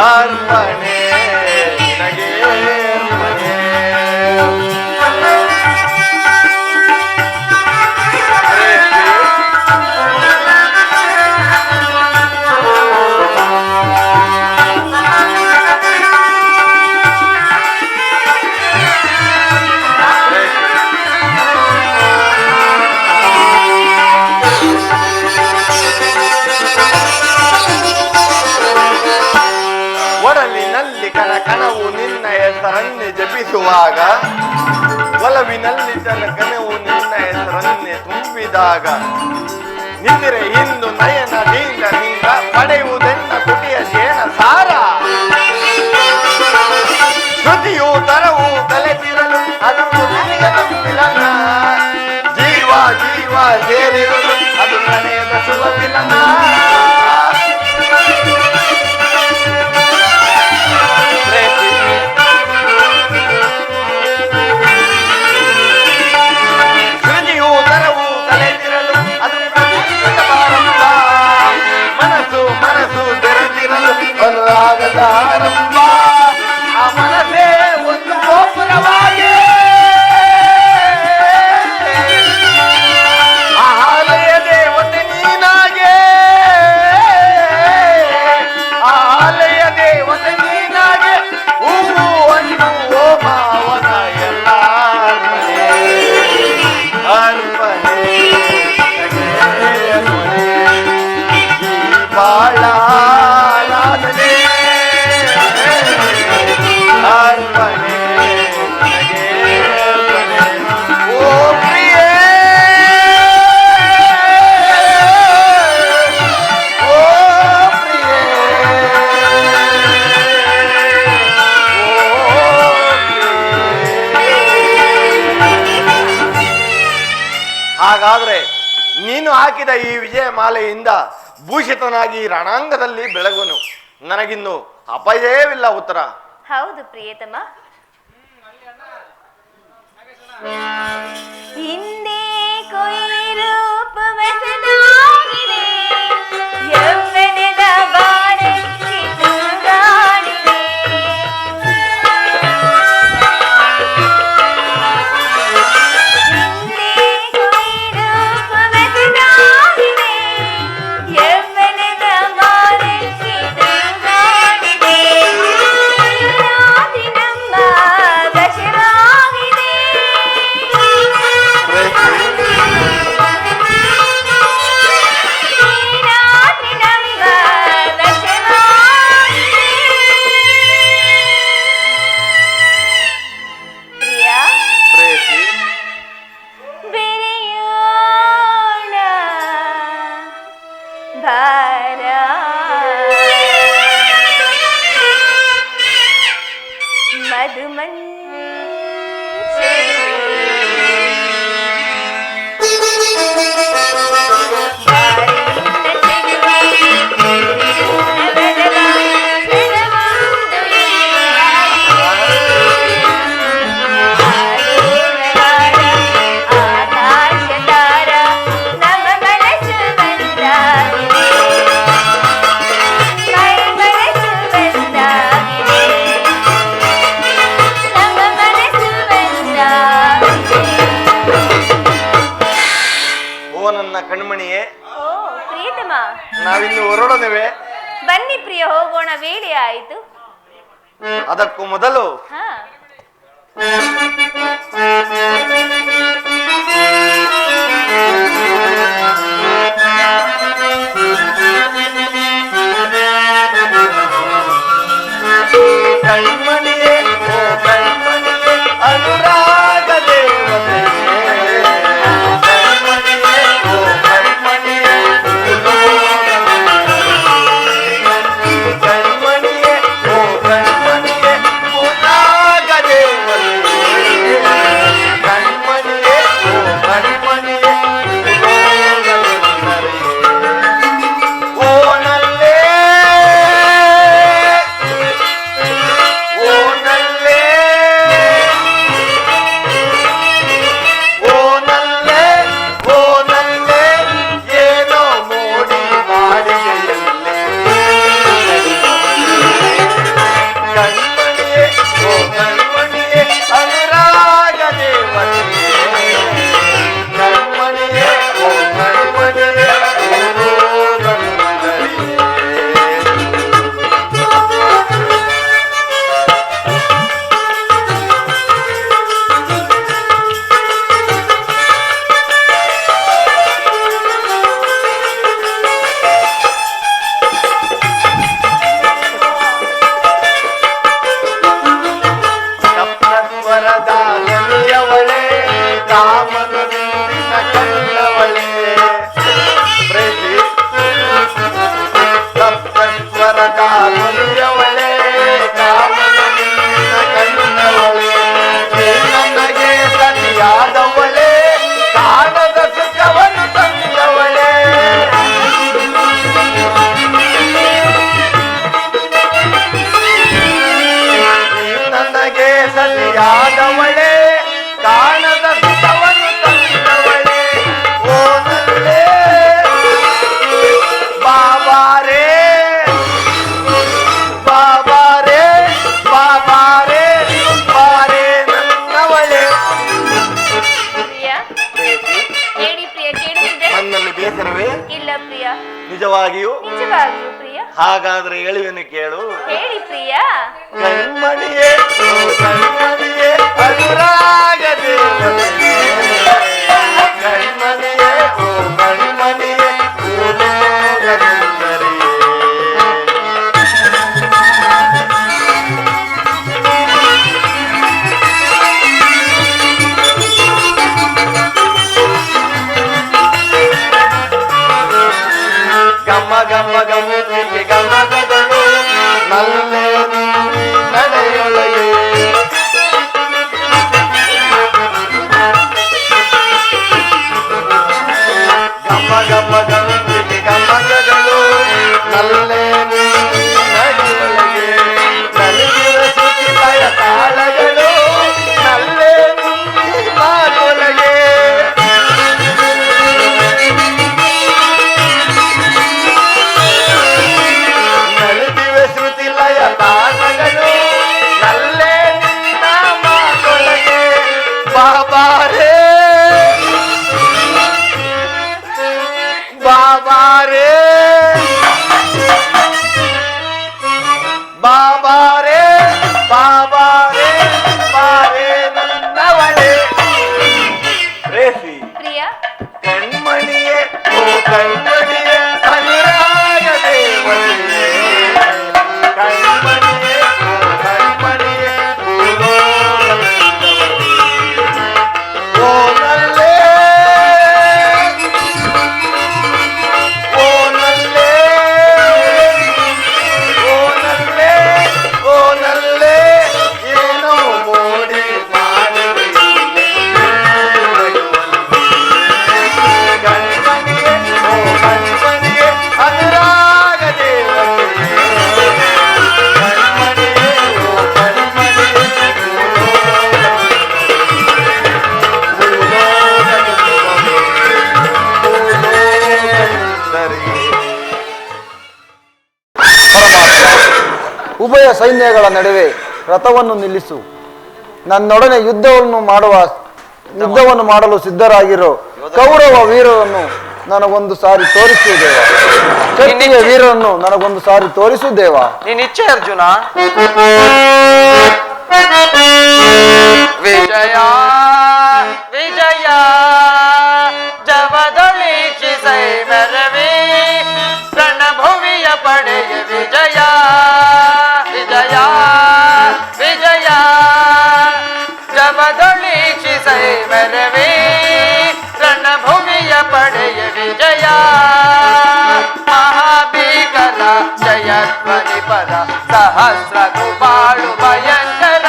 Speaker 2: ಅರ್ಪಣೆ ನಿನಗೆ, ಅರ್ಪಣೆ. ಒಡಲಿನಲ್ಲಿ ಕನವು ನಿನ್ನ ಹೆಸರನ್ನೇ ಜಪಿಸುವಾಗ, ಒಲವಿನಲ್ಲಿ ಕನವು ನಿನ್ನ ಹೆಸರನ್ನೇ ತುಂಬಿದಾಗ, ನಿದ್ರೆ ಇಂದು ನಯನದಿಂದ ನಿಂದ ಪಡೆಯುವುದೆನ್ನ ತುಟಿಯ ಜೇನ ಸಾರ, ಶ್ರುತಿಯು ತರವು ತಲೆತಿರಲು ಅದು ಮಿಲನ, ಜೀವ ಜೀವ ಸೇರಿರಲು ಅದು ಪ್ರಣಯದ ಶುಭ ಮಿಲನ. ಶ್ರುತಿಯು ತರವು ತಲೆತಿರಲು ಅದು ಹಾಕಿದ ಈ ವಿಜಯ ಮಾಲೆಯಿಂದ ಭೂಷಿತನಾಗಿ ರಣಾಂಗದಲ್ಲಿ ಬೆಳಗುವನು. ನನಗಿನ್ನು ಅಪಜಯವಿಲ್ಲ. ಉತ್ತರ
Speaker 1: ಹೌದು ಪ್ರಿಯತಮ. ಹಿಂದೆ ಕೊಯ್ರೂಪವಸನಾಗಿದೆ, ಯೌವನದ ಬಾಣಕ್ಕೆ ತೂಗಾಡಿದೆ. ಹಿಂದೆ ಕೊಯ್ರೂಪವಸನಾಗಿದೆ, ಯೌವನದ ಬಾಣಕ್ಕೆ ತೂಗಾಡಿದೆ. ರಾತ್ರಿ ನಮ್ಮ ವಶವಾಗಿದೆ. ರಾತ್ರಿ ನಮ್ಮ ವಶವಾಗಿದೆ. ಪ್ರಿಯ
Speaker 2: ಪ್ರೇಯಸಿ,
Speaker 1: ಬೆರೆಯೋಣ ಭಾರ.
Speaker 2: ಕಣ್ಮಣಿಯೇ,
Speaker 1: ಓ ಪ್ರಿಯತಮ,
Speaker 2: ನಾವಿನ್ನು ಹೊರಡೋಣವೇ?
Speaker 1: ಬನ್ನಿ ಪ್ರಿಯ, ಹೋಗೋಣ. ವೇಳೆ ಆಯಿತು.
Speaker 2: ಅದಕ್ಕೂ ಮೊದಲು
Speaker 1: ಹಾ,
Speaker 2: ಕಣ್ಮಣಿಯೇ, ಓ ಕಣ್ಮಣಿಯೇ, ಅನುರಾಗ ದೇವತೆ. ಸತಿಯಾದವಳೆ ಕಾಣದ ಸುಖವನ್ನು ತಂದವಳೆ, ಓ ನಲ್ಲೆ ಬಾಬಾರೇ ಬಾಬಾರೇ ಬಾಬಾರೇ ಬಾರೇ ನನ್ನವಳೆ.
Speaker 1: ಪ್ರಿಯ, ಹೇಳಿ ಪ್ರಿಯ, ಕೇಳುತ್ತಿದೆ?
Speaker 2: ನನ್ನಲ್ಲಿ ಬೇಸರವೇ
Speaker 1: ಇಲ್ಲ ಪ್ರಿಯ.
Speaker 2: ನಿಜವಾಗಿಯೂ?
Speaker 1: ನಿಜವಾಗಿಯೂ ಪ್ರಿಯ.
Speaker 2: ಹಾಗಾದ್ರೆ ಹೇಳುವೆನು ಕೇಳು.
Speaker 1: ಹೇಳಿ ಪ್ರಿಯ.
Speaker 2: ಕಣ್ಮಣಿಯೇ, ಓ ಕಣ್ಮಣಿಯೇ, ಅನುರಾಗ ದೇವತೆ. ಕಣ್ಮಣಿಯೇ, ಓ ಕಣ್ಮಣಿಯೇ, ಭೂಲೋಕ ಸುಂದರಿಯೇ. ಗಮ ಗಮ ಗಮನಿಗೆ ಗಮಗಗಳು ನಲ್ಲೆ ನಡೆಯೊಳಗೆ. ಗಮ ಗಮ
Speaker 3: ಉಭಯ ಸೈನ್ಯಗಳ ನಡುವೆ ರಥವನ್ನು ನಿಲ್ಲಿಸು. ನನ್ನೊಡನೆ ಯುದ್ಧವನ್ನು ಮಾಡಲು ಸಿದ್ಧರಾಗಿರೋ ಕೌರವ ವೀರರನ್ನು ನನಗೊಂದು ಸಾರಿ ತೋರಿಸುವುದೇವ. ಕ್ಷತ್ರಿಯ ವೀರರನ್ನು ನನಗೊಂದು ಸಾರಿ ತೋರಿಸುವುದೇವ.
Speaker 4: ನೀನ್ ಇಚ್ಛೆ ಅರ್ಜುನ. ವಿಜಯ ವಿಜಯ ಜವದೊಳಿಕ್ಷಿಸೈ ಮೆರವಿ ರಣಭುವಿಯ ಪಡೆಯ ವಿಜಯ ವಿಜಯ ವಿಜಯ ಜವದೊಳಿಕ್ಷಿಸೈ ಮೆರವಿ ರಣಭುವಿಯ ಪಡೆಯ ವಿಜಯ ಮಹಾಭೀಕರ ಜಯಧ್ವನಿ ಪರ ಸಹಸ್ರ ಬಾಳು ಭಯಂಕರ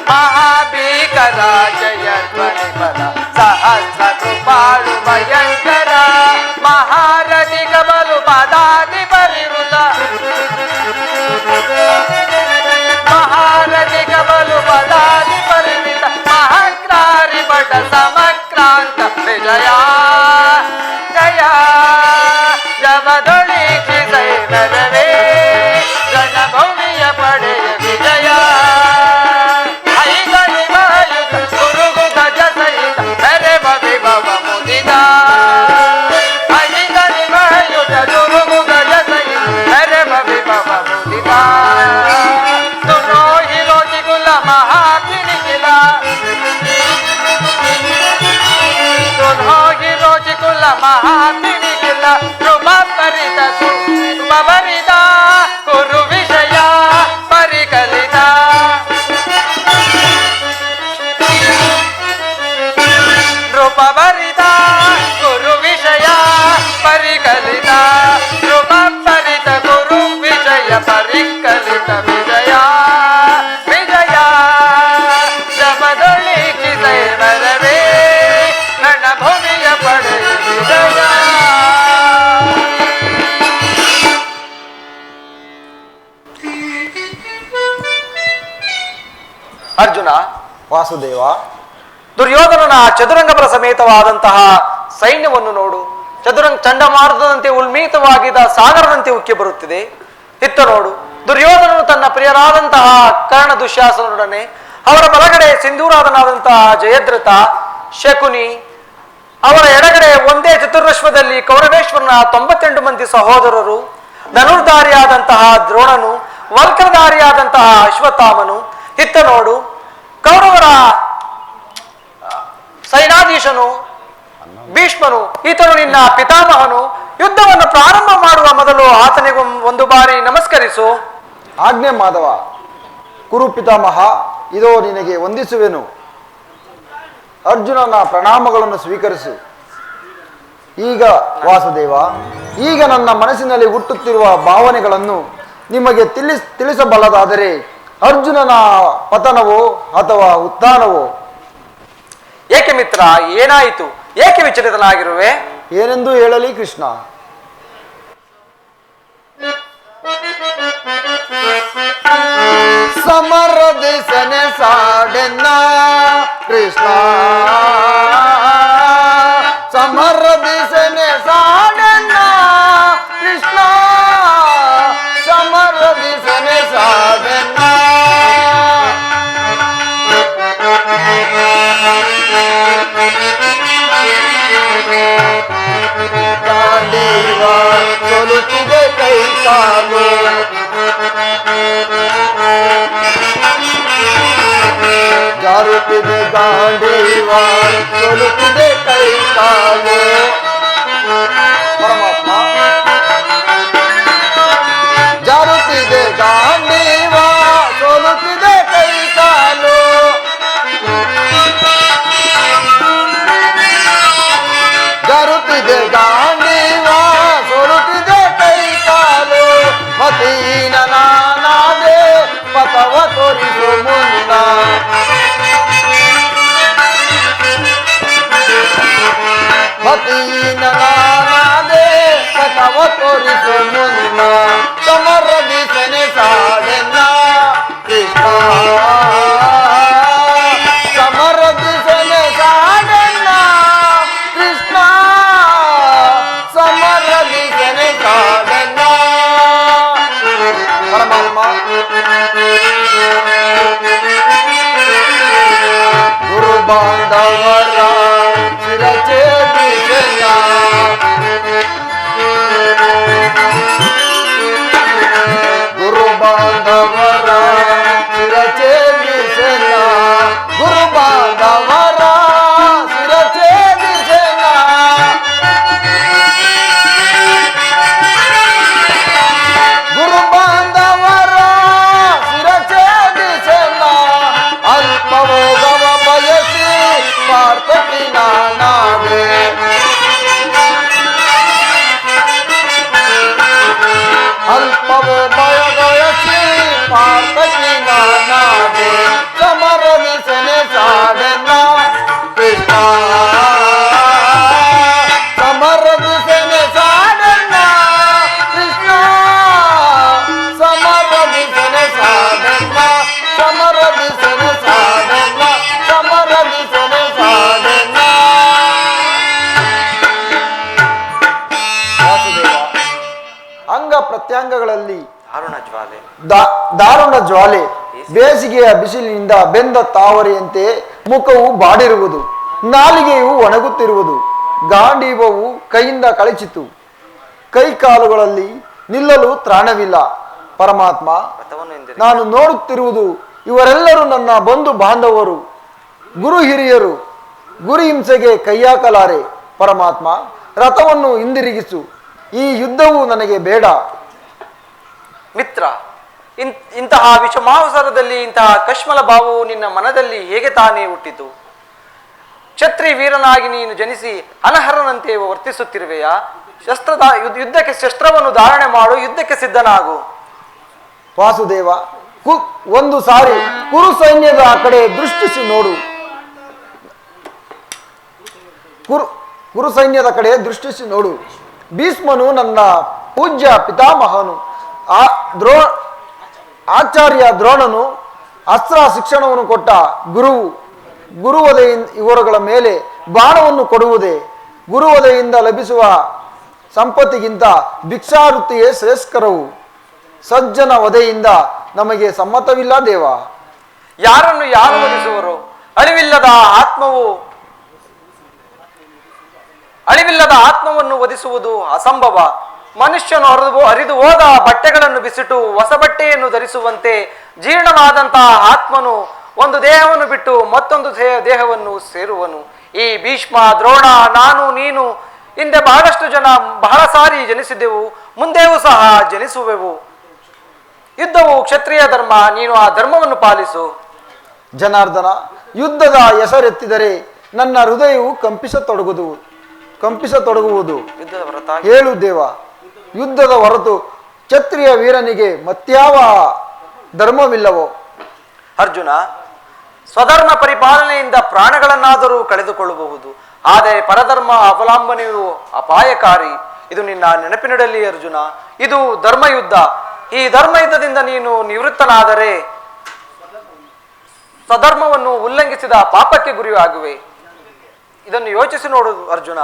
Speaker 4: ಮಹಾಭೀಕರ ಜಯಧ್ವನಿ ಪರ ಸಹಸ್ರ ಬಾಳು ಭಯಂಕರ ಮಹಾರಥಿ ಕಬಲು ಪದಾತಿ ಪರಿವೃತ ಮಹಾರಥಿ ಕಬಲು ಪದಾತಿ ಪರಿಮಿತ ಮಹಾಕ್ರಾರಿ ಭಟ ಸಮಕ್ರಾಂತ ವಿಜಯ ಜಯ ಜವದೊಳಿಕ್ಷಿಸೈ ಮೆರವಿ ರಣಭೂಮಿಯ ಪಡೆಯ ವಿಜಯ ಐದನಿವಾಯುತ ಗುರುಗು ಗಜ ಸಹಿತ ಮೆರೆವ ವಿಭವ ಮುದಿದ ಐದನಿವಾಯುತ ಗುರುಗು ಗಜ ಸಹಿತ ಮೆರೆವ ವಿಭವ ಮುದಿದ ತುನೋಹಿ ರೋಚಿಕುಲ ಮಹಾಪಿನಿಖಿಲ ತುನೋಹಿ ರೋಚಿಕುಲ ಮಹಾಪಿನಿಖಿಲ ಕೃಪ ಪರಿತ ಬರಿದ ಕುರು ವಿಷಯ ಪರಿಕಲಿತ ನೃಪ ಬರಿದ ಕುರು ವಿಷಯ ಪರಿಕಲಿತ ನೃಪ ಪರಿತ ಕುರು ವಿಷಯ ಪರಿಕಲಿತ ವಿಜಯ ವಿಜಯ ಜಪದೊಳಿಕ್ಷಿಸೈ ಮೆರವಿ ರಣಭೂಮಿಯ ಪಡೆಯ ವಿಜಯ. ಅರ್ಜುನ,
Speaker 3: ವಾಸುದೇವ,
Speaker 4: ದುರ್ಯೋಧನನ ಚದುರಂಗಬಲ ಸಮೇತವಾದಂತಹ ಸೈನ್ಯವನ್ನು ನೋಡು. ಚಂಡಮಾರುತದಂತೆ ಉಲ್ಮೀತವಾಗಿದ್ದ ಸಾಗರದಂತೆ ಉಕ್ಕಿ ಬರುತ್ತಿದೆ. ಇತ್ತ ನೋಡು, ದುರ್ಯೋಧನನು ತನ್ನ ಪ್ರಿಯರಾದಂತಹ ಕರ್ಣ ದುಶ್ಯಾಸನರೊಡನೆ, ಅವರ ಬಲಗಡೆ ಸಿಂಧೂರಾದನಾದಂತಹ ಜಯದ್ರಥ, ಶಕುನಿ, ಅವರ ಎಡಗಡೆ ಒಂದೇ ಚತುರ್ಶ್ವದಲ್ಲಿ ಕೌರವೇಶ್ವರನ 98 ಮಂದಿ ಸಹೋದರರು, ಧನುರ್ಧಾರಿಯಾದಂತಹ ದ್ರೋಣನು, ವಲ್ಕರಧಾರಿಯಾದಂತಹ ಅಶ್ವತ್ಥಾಮನು. ಇತ್ತ ನೋಡು, ಕೌರವರ ಸೈನಾಧೀಶನು ಭೀಷ್ಮನು, ಈತನು ನಿನ್ನ ಪಿತಾಮಹನು. ಯುದ್ಧವನ್ನು ಪ್ರಾರಂಭ ಮಾಡುವ ಮೊದಲು ಆತನಿಗೆ ಒಂದು ಬಾರಿ ನಮಸ್ಕರಿಸು.
Speaker 3: ಆಜ್ಞೆ ಮಾಧವ. ಕುರು ಪಿತಾಮಹ, ಇದೋ ನಿನಗೆ ವಂದಿಸುವೆನು. ಅರ್ಜುನನ ಪ್ರಣಾಮಗಳನ್ನು ಸ್ವೀಕರಿಸು. ಈಗ ವಾಸುದೇವ, ಈಗ ನನ್ನ ಮನಸ್ಸಿನಲ್ಲಿ ಹುಟ್ಟುತ್ತಿರುವ ಭಾವನೆಗಳನ್ನು ನಿಮಗೆ ತಿಳಿಸಬಲ್ಲದಾದರೆ ಅರ್ಜುನನ ಪತನವೋ ಅಥವಾ ಉತ್ಥಾನವೋ?
Speaker 4: ಏಕೆ ಮಿತ್ರ, ಏನಾಯಿತು? ಏಕೆ ವಿಚಲಿತನಾಗಿರುವೆ?
Speaker 3: ಏನೆಂದು ಹೇಳಲಿ ಕೃಷ್ಣ? ಸಮರ ದಿಸನೆ ಸಾಡೆನ್ನ ಕೃಷ್ಣ, ಸಮರ ದಿಸನೆ ಸಾಡೆನ್ನ ಕೃಷ್ಣ, ಸಮರ ದಿಸನೆ ಸಾಡೆನ್ನ. ಗಾಂಡೀವ ಸೋಲುತ್ತಿದೆ ಕೈ ಕಾಲು, ಜಾರುತ್ತಿದೆ ಗಾಂಡೀವ ಸೋಲುತ್ತಿದೆ ಕೈ ಕಾಲು. ಪರಮಾತ್ಮ, ಜಾರುತ್ತಿದೆ ಗಾಂಡೀವ ಸೋಲುತ್ತಿದೆ ಕೈ ಕಾಲು, ಜಾರುತ್ತಿದೆ ಗಾಂಡೀವ ಸೋಲುತ್ತಿದೆ ಕೈ ಕಾಲು. ಮತೀನ ನಾನಾದೆ ಪಥವ ತೋರಿಸು ಮುನ್ನ, ಮತೀನ ನಾನಾದೆ ಪಥವ ತೋರಿಸು ಮುನ್ನ. ಸಮರ ದಿಸನೆ ಸಾಡೆನ್ನ ಕೃಷ್ಣ, ಸಮರ ದಿಸನೆ ಸಾಡೆನ್ನ ಕೃಷ್ಣ, ಸಮರದ ಸೆನೆ ಸಾಡಣ್ಣ ಕೃಷ್ಣ ಸಮರದ ಸೆನೆ ಸಾಡಣ್ಣ ಸಮರದ ಸೆನೆ ಸಾಡಣ್ಣ ಸಮರದ ಸೆನೆ ಸಾಡಣ್ಣ. ವಾಸುದೇವ, ಅಂಗ ಪ್ರತ್ಯಂಗಗಳಲ್ಲಿ
Speaker 2: ಅರುಣ ಜ್ವಾಲೆ
Speaker 3: ದಾರುಣ ಜ್ವಾಲೆ, ಬೇಸಿಗೆಯ ಬಿಸಿಲಿನಿಂದ ಬೆಂದ ತಾವರೆಯಂತೆ ಮುಖವು ಬಾಡಿರುವುದು, ನಾಲಿಗೆಯು ಒಣಗುತ್ತಿರುವುದು, ಗಾಂಡೀವವು ಕೈಯಿಂದ ಕಳಚಿತು, ಕೈ ಕಾಲುಗಳಲ್ಲಿ ನಿಲ್ಲಲು ತ್ರಾಣವಿಲ್ಲ. ಪರಮಾತ್ಮ, ನಾನು ನೋಡುತ್ತಿರುವುದು ಇವರೆಲ್ಲರೂ ನನ್ನ ಬಂಧು ಬಾಂಧವರು, ಗುರು ಹಿರಿಯರು. ಗುರು ಹಿಂಸೆಗೆ ಕೈಯಾಕಲಾರೆ. ಪರಮಾತ್ಮ, ರಥವನ್ನು ಹಿಂದಿರುಗಿಸು. ಈ ಯುದ್ಧವು ನನಗೆ ಬೇಡ.
Speaker 4: ಮಿತ್ರ, ಇಂತಹ ವಿಷಮಾವಸರದಲ್ಲಿ ಇಂತಹ ಕಶ್ಮಲ ಭಾವವು ನಿನ್ನ ಮನದಲ್ಲಿ ಹೇಗೆ ತಾನೇ ಹುಟ್ಟಿತು? ಕ್ಷತ್ರಿ ವೀರನಾಗಿ ನೀನು ಜನಿಸಿ ಅನರ್ಹನಂತೆ ವರ್ತಿಸುತ್ತಿರುವೆಯಾ? ಯುದ್ಧಕ್ಕೆ ಶಸ್ತ್ರವನ್ನು ಧಾರಣೆ ಮಾಡು, ಯುದ್ಧಕ್ಕೆ ಸಿದ್ಧನಾಗು.
Speaker 3: ವಾಸುದೇವ, ಒಂದು ಸಾರಿ ಕುರು ಸೈನ್ಯದ ಕಡೆ ದೃಷ್ಟಿಸಿ ನೋಡು. ಕುರು ಸೈನ್ಯದ ಕಡೆ ದೃಷ್ಟಿಸಿ ನೋಡು. ಭೀಷ್ಮನು ನನ್ನ ಪೂಜ್ಯ ಪಿತಾಮಹನು. ಆಚಾರ್ಯ ದ್ರೋಣನು ಅಸ್ತ್ರ ಶಿಕ್ಷಣವನ್ನು ಕೊಟ್ಟ ಗುರುವು. ಗುರುವದೆಯಿಂದ ಇವರುಗಳ ಮೇಲೆ ಬಾಣವನ್ನು ಕೊಡುವುದೇ? ಗುರುವದೆಯಿಂದ ಲಭಿಸುವ ಸಂಪತ್ತಿಗಿಂತ ಭಿಕ್ಷಾವೃತ್ತಿಯೇ ಶ್ರೇಷ್ಠಕರವು. ಸಜ್ಜನ ವಧೆಯಿಂದ ನಮಗೆ ಸಮ್ಮತವಿಲ್ಲ ದೇವ.
Speaker 4: ಯಾರನ್ನು ಯಾರು ವಧಿಸುವರು? ಅಳಿವಿಲ್ಲದ ಆತ್ಮವನ್ನು ವಧಿಸುವುದು ಅಸಂಭವ. ಮನುಷ್ಯನು ಹರಿದು ಹೋದ ಬಟ್ಟೆಗಳನ್ನು ಬಿಸಿಟು ಹೊಸ ಬಟ್ಟೆಯನ್ನು ಧರಿಸುವಂತೆ ಜೀರ್ಣವಾದಂತಹ ಆತ್ಮನು ಒಂದು ದೇಹವನ್ನು ಬಿಟ್ಟು ಮತ್ತೊಂದು ದೇಹವನ್ನು ಸೇರುವನು. ಈ ಭೀಷ್ಮ, ದ್ರೋಣ, ನಾನು, ನೀನು ಹಿಂದೆ ಬಹಳಷ್ಟು ಜನ ಬಹಳ ಸಾರಿ ಜನಿಸಿದೆವು, ಮುಂದೆಯೂ ಸಹ ಜನಿಸುವೆವು. ಯುದ್ಧವು ಕ್ಷತ್ರಿಯ ಧರ್ಮ, ನೀನು ಆ ಧರ್ಮವನ್ನು ಪಾಲಿಸು.
Speaker 3: ಜನಾರ್ದನ, ಯುದ್ಧದ ಹೆಸರೆತ್ತಿದರೆ ನನ್ನ ಹೃದಯವು ಕಂಪಿಸತೊಡಗುವುದು. ಹೇಳು ದೇವ, ಯುದ್ಧದ ಹೊರತು ಕ್ಷತ್ರಿಯ ವೀರನಿಗೆ ಮತ್ಯಾವ ಧರ್ಮವಿಲ್ಲವೋ?
Speaker 4: ಅರ್ಜುನ, ಸ್ವಧರ್ಮ ಪರಿಪಾಲನೆಯಿಂದ ಪ್ರಾಣಗಳನ್ನಾದರೂ ಕಳೆದುಕೊಳ್ಳಬಹುದು, ಆದರೆ ಪರಧರ್ಮ ಅವಲಂಬನೆಯು ಅಪಾಯಕಾರಿ. ಇದು ನಿನ್ನ ನೆನಪಿನಡಲಿ ಅರ್ಜುನ. ಇದು ಧರ್ಮಯುದ್ಧ. ಈ ಧರ್ಮಯುದ್ಧದಿಂದ ನೀನು ನಿವೃತ್ತನಾದರೆ ಸ್ವಧರ್ಮವನ್ನು ಉಲ್ಲಂಘಿಸಿದ ಪಾಪಕ್ಕೆ ಗುರಿಯಾಗುವೆ. ಇದನ್ನು ಯೋಚಿಸಿ ನೋಡು ಅರ್ಜುನ.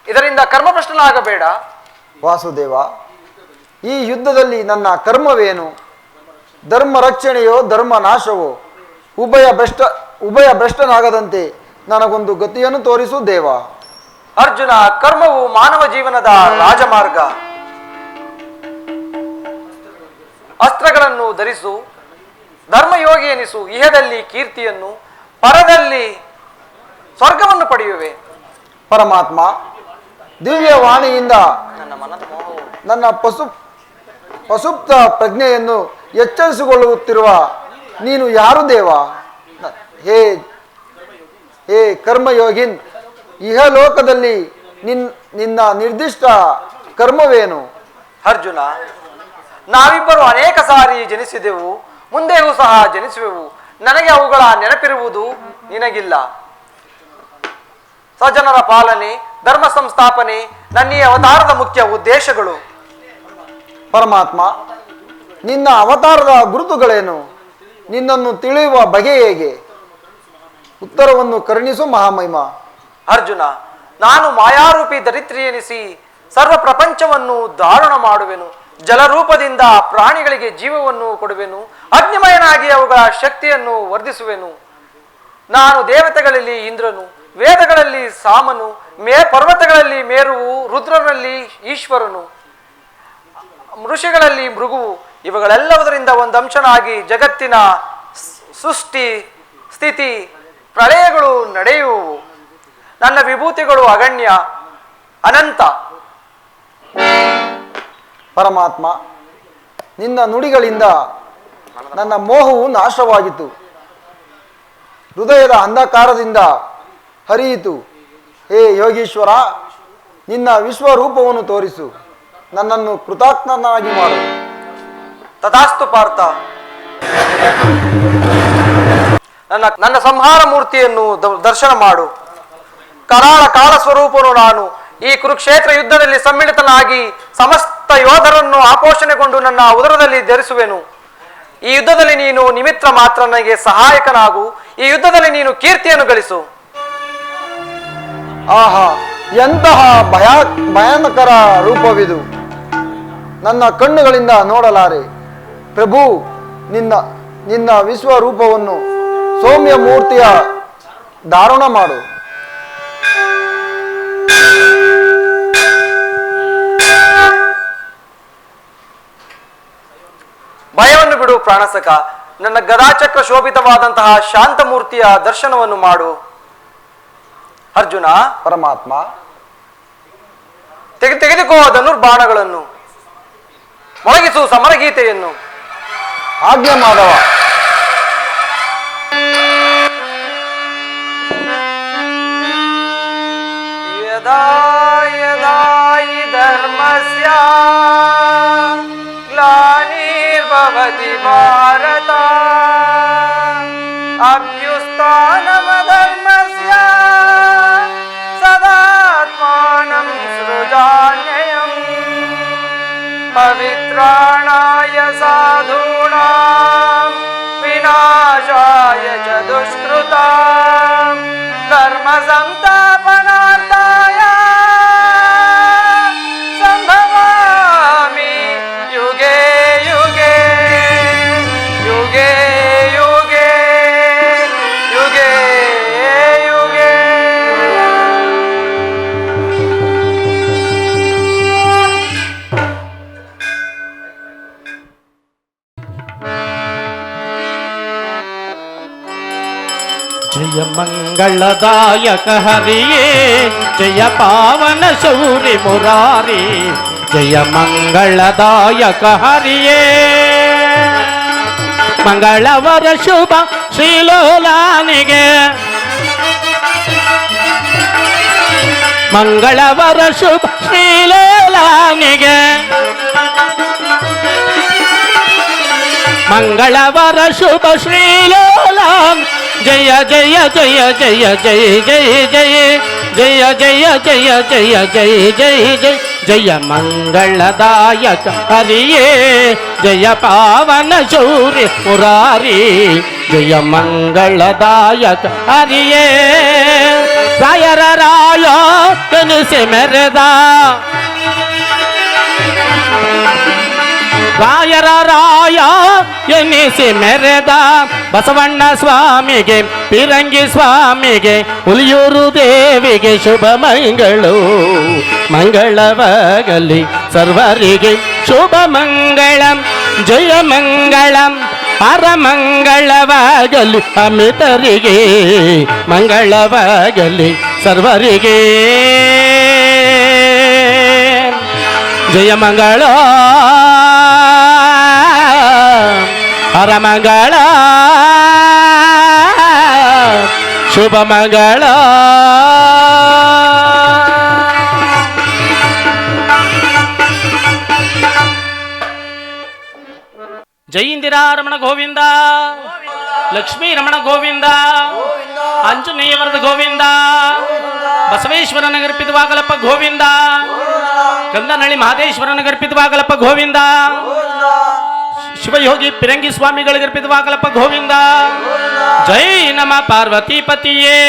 Speaker 4: ಇದರಿಂದ ಕರ್ಮಭ್ರಷ್ಟನಾಗಬೇಡ.
Speaker 3: ವಾಸುದೇವ, ಈ ಯುದ್ಧದಲ್ಲಿ ನನ್ನ ಕರ್ಮವೇನು? ಧರ್ಮ ರಕ್ಷಣೆಯೋ ಧರ್ಮ ನಾಶವೋ? ಉಭಯ ಭ್ರಷ್ಟನಾಗದಂತೆ ನನಗೊಂದು ಗತಿಯನ್ನು ತೋರಿಸು ದೇವ.
Speaker 4: ಅರ್ಜುನ, ಕರ್ಮವು ಮಾನವ ಜೀವನದ ರಾಜಮಾರ್ಗ. ಅಸ್ತ್ರಗಳನ್ನು ಧರಿಸು, ಧರ್ಮಯೋಗಿ ಎನಿಸು. ಇಹದಲ್ಲಿ ಕೀರ್ತಿಯನ್ನು, ಪರದಲ್ಲಿ ಸ್ವರ್ಗವನ್ನು ಪಡೆಯುವೆ.
Speaker 3: ಪರಮಾತ್ಮ, ದಿವ್ಯ ವಾಣಿಯಿಂದ ನನ್ನ ಪಸುಪ್ತ ಪ್ರಜ್ಞೆಯನ್ನು ಎಚ್ಚರಿಸಿಕೊಳ್ಳುತ್ತಿರುವ ನೀನು ಯಾರು ದೇವ? ಹೇ ಕರ್ಮಯೋಗಿನ್, ಇಹಲೋಕದಲ್ಲಿ ನಿನ್ನ ನಿರ್ದಿಷ್ಟ ಕರ್ಮವೇನು?
Speaker 4: ಅರ್ಜುನ, ನಾವಿಬ್ಬರು ಅನೇಕ ಸಾರಿ ಜನಿಸಿದೆವು, ಮುಂದೆಯೂ ಸಹ ಜನಿಸುವೆವು. ನನಗೆ ಅವುಗಳ ನೆನಪಿರುವುದು, ನಿನಗಿಲ್ಲ. ಸಜ್ಜನರ ಪಾಲನೆ, ಧರ್ಮ ಸಂಸ್ಥಾಪನೆ ನನ್ನ ಈ ಅವತಾರದ ಮುಖ್ಯ ಉದ್ದೇಶಗಳು.
Speaker 3: ಪರಮಾತ್ಮ, ನಿನ್ನ ಅವತಾರದ ಗುರುತುಗಳೇನು? ನಿನ್ನನ್ನು ತಿಳಿಯುವ ಬಗೆ ಹೇಗೆ? ಉತ್ತರವನ್ನು ಕರುಣಿಸು ಮಹಾಮಹಿಮ.
Speaker 4: ಅರ್ಜುನ, ನಾನು ಮಾಯಾರೂಪಿ ದರಿದ್ರಿ ಎನಿಸಿ ಸರ್ವ ಪ್ರಪಂಚವನ್ನು ದಾರುಣ ಮಾಡುವೆನು. ಜಲರೂಪದಿಂದ ಪ್ರಾಣಿಗಳಿಗೆ ಜೀವವನ್ನು ಕೊಡುವೆನು. ಅಗ್ನಿಮಯನಾಗಿ ಅವುಗಳ ಶಕ್ತಿಯನ್ನು ವರ್ಧಿಸುವೆನು. ನಾನು ದೇವತೆಗಳಲ್ಲಿ ಇಂದ್ರನು, ವೇದಗಳಲ್ಲಿ ಸಾಮನು, ಪರ್ವತಗಳಲ್ಲಿ ಮೇರುವು, ರುದ್ರನಲ್ಲಿ ಈಶ್ವರನು, ಋಷಿಗಳಲ್ಲಿ ಮೃಗುವು. ಇವುಗಳೆಲ್ಲವುದರಿಂದ ಒಂದು ಅಂಶನಾಗಿ ಜಗತ್ತಿನ ಸೃಷ್ಟಿ, ಸ್ಥಿತಿ, ಪ್ರಳಯಗಳು ನಡೆಯುವು. ನನ್ನ ವಿಭೂತಿಗಳು ಅಗಣ್ಯ, ಅನಂತ.
Speaker 3: ಪರಮಾತ್ಮ, ನಿನ್ನ ನುಡಿಗಳಿಂದ ನನ್ನ ಮೋಹವು ನಾಶವಾಗಿತ್ತು, ಹೃದಯದ ಅಂಧಕಾರದಿಂದ ಹರಿಯಿತು. ಹೇ ಯೋಗೀಶ್ವರ, ನಿನ್ನ ವಿಶ್ವರೂಪವನ್ನು ತೋರಿಸು, ನನ್ನನ್ನು ಕೃತಾಜ್ಞನಾಗಿ ಮಾಡು.
Speaker 4: ತಥಾಸ್ತು ಪಾರ್ಥ. ನನ್ನ ಸಂಹಾರ ಮೂರ್ತಿಯನ್ನು ದರ್ಶನ ಮಾಡು. ಕರಾಳ ಕಾಲ ಸ್ವರೂಪನು ನಾನು ಈ ಕುರುಕ್ಷೇತ್ರ ಯುದ್ಧದಲ್ಲಿ ಸಮ್ಮಿಳಿತನಾಗಿ ಸಮಸ್ತ ಯೋಧರನ್ನು ಆಪೋಷಣೆಗೊಂಡು ನನ್ನ ಉದರದಲ್ಲಿ ಧರಿಸುವೆನು. ಈ ಯುದ್ಧದಲ್ಲಿ ನೀನು ನಿಮಿತ್ತ ಮಾತ್ರ ನನಗೆ ಸಹಾಯಕನಾಗು. ಈ ಯುದ್ಧದಲ್ಲಿ ನೀನು ಕೀರ್ತಿಯನ್ನು ಗಳಿಸು.
Speaker 3: ಆಹಾ, ಎಂತಹ ಭಯಾನಕರ ರೂಪವಿದು, ನನ್ನ ಕಣ್ಣುಗಳಿಂದ ನೋಡಲಾರೆ. ಪ್ರಭು, ನಿನ್ನ ವಿಶ್ವರೂಪವನ್ನು ಸೌಮ್ಯ ಮೂರ್ತಿಯ ಧಾರಣ ಮಾಡು.
Speaker 4: ಭಯವನ್ನು ಬಿಡು ಪ್ರಾಣಸಕ. ನನ್ನ ಗದಾಚಕ್ರ ಶೋಭಿತವಾದಂತಹ ಶಾಂತಮೂರ್ತಿಯ ದರ್ಶನವನ್ನು ಮಾಡು. ಅರ್ಜುನ,
Speaker 3: ಪರಮಾತ್ಮ,
Speaker 4: ತೆಗೆದುಕೋ ಧನುರ್ಬಾಣಗಳನ್ನು, ಮೊಳಗಿಸು ಸಮರಗೀತೆಯನ್ನು.
Speaker 3: ಆಜ್ಞೆ ಮಾಡವ.
Speaker 4: ಯದಾ ಯದಾ ಹಿ ಧರ್ಮಸ್ಯ ಗ್ಲಾನಿರ್ಭವತಿ ಭಾರತ ಅಭ್ಯುತ್ಥಾನಮಧರ್ಮಸ್ಯ ಸದಾತ್ಮಾನಂ ಸೃಜಾನ್ಯಯಂ ಪವಿತ್ರಾಣಾಯ ಸಾಧೂನಾಂ ವಿನಾಶಾಯ ಚ ದುಷ್ಕೃತಾಂ ಧರ್ಮ ಸಂಸ್ಥಾಪನಾರ್ಥಾಯ ಸಂಭವಾಮಿ ಯುಗೆ ಯುಗೆ ಯುಗೆ ಯುಗೆ ಯುಗೆ ಯುಗೆ.
Speaker 5: ಜಯ ಮಂಗಳದಾಯಕ ಹರಿಯೇ, ಜಯ ಪಾವನ ಶೌರಿ ಮುರಾರಿ, ಜಯ ಮಂಗಳದಾಯಕ ಹರಿಯೇ. ಮಂಗಳವರ ಶುಭ ಶ್ರೀಲೋಲಾನಿಗೆ, ಮಂಗಳವರ ಶುಭ ಶ್ರೀಲೋಲಾನಿಗೆ, ಮಂಗಳವರ ಶುಭ ಶ್ರೀಲೋಲಾನ್. ಜಯ ಜಯ ಜಯ ಜಯ ಜಯ ಜಯ ಜಯ ಜಯ ಜಯ ಜಯ ಜಯ ಜಯ ಜಯ ಜಯ ಜಯ ಮಂಗಳದಾಯಕ ಹರಿಯೇ, ಜಯ ಪಾವನ ಶೌರ್ಯ ಮುರಾರಿ, ಜಯ ಮಂಗಳದಾಯಕ ಹರಿಯೇ. ರಾಯರ ರಾಯ ಕನಸೆ ಮೆರೆದ, ರಾಯರ ರಾಯ ಎನಿಸಿ ಮೆರೆದ ಬಸವಣ್ಣ ಸ್ವಾಮಿಗೆ, ಪಿರಂಗಿ ಸ್ವಾಮಿಗೆ, ಹುಲಿಯೂರು ದೇವಿಗೆ ಶುಭ ಮಂಗಳು. ಮಂಗಳವಾಗಲಿ ಸರ್ವರಿಗೆ ಶುಭ ಮಂಗಳಂ, ಜಯ ಮಂಗಳಂ. ಪರಮಂಗಳವಾಗಲಿ ಅಮಿತರಿಗೆ, ಮಂಗಳವಾಗಲಿ ಸರ್ವರಿಗೆ. ಜಯ ಮಂಗಳ, ಹರಮಂಗಳ, ಶುಭ ಮಂಗಳ. ಜೈ ಇಂದಿರಾ ರಮಣ ಗೋವಿಂದ, ಲಕ್ಷ್ಮೀ ರಮಣ ಗೋವಿಂದ, ಆಂಜನೇಯ ವರದ ಗೋವಿಂದ, ಬಸವೇಶ್ವರನ ಗರ್ಪಿತವಾಗಲಪ್ಪ ಗೋವಿಂದ, ಕಂದನಳ್ಳಿ ಮಹದೇಶ್ವರನ ಗರ್ಪಿತವಾಗಲಪ್ಪ ಗೋವಿಂದ, ಶಿವಯೋಗಿ ಪಿರಂಗಿ ಸ್ವಾಮಿಗಳಿಗೆ ಗರ್ಪಿತವಾಗಲಪ್ಪ ಗೋವಿಂದ. ಜೈ ನಮ ಪಾರ್ವತಿ ಪತಿಯೇ.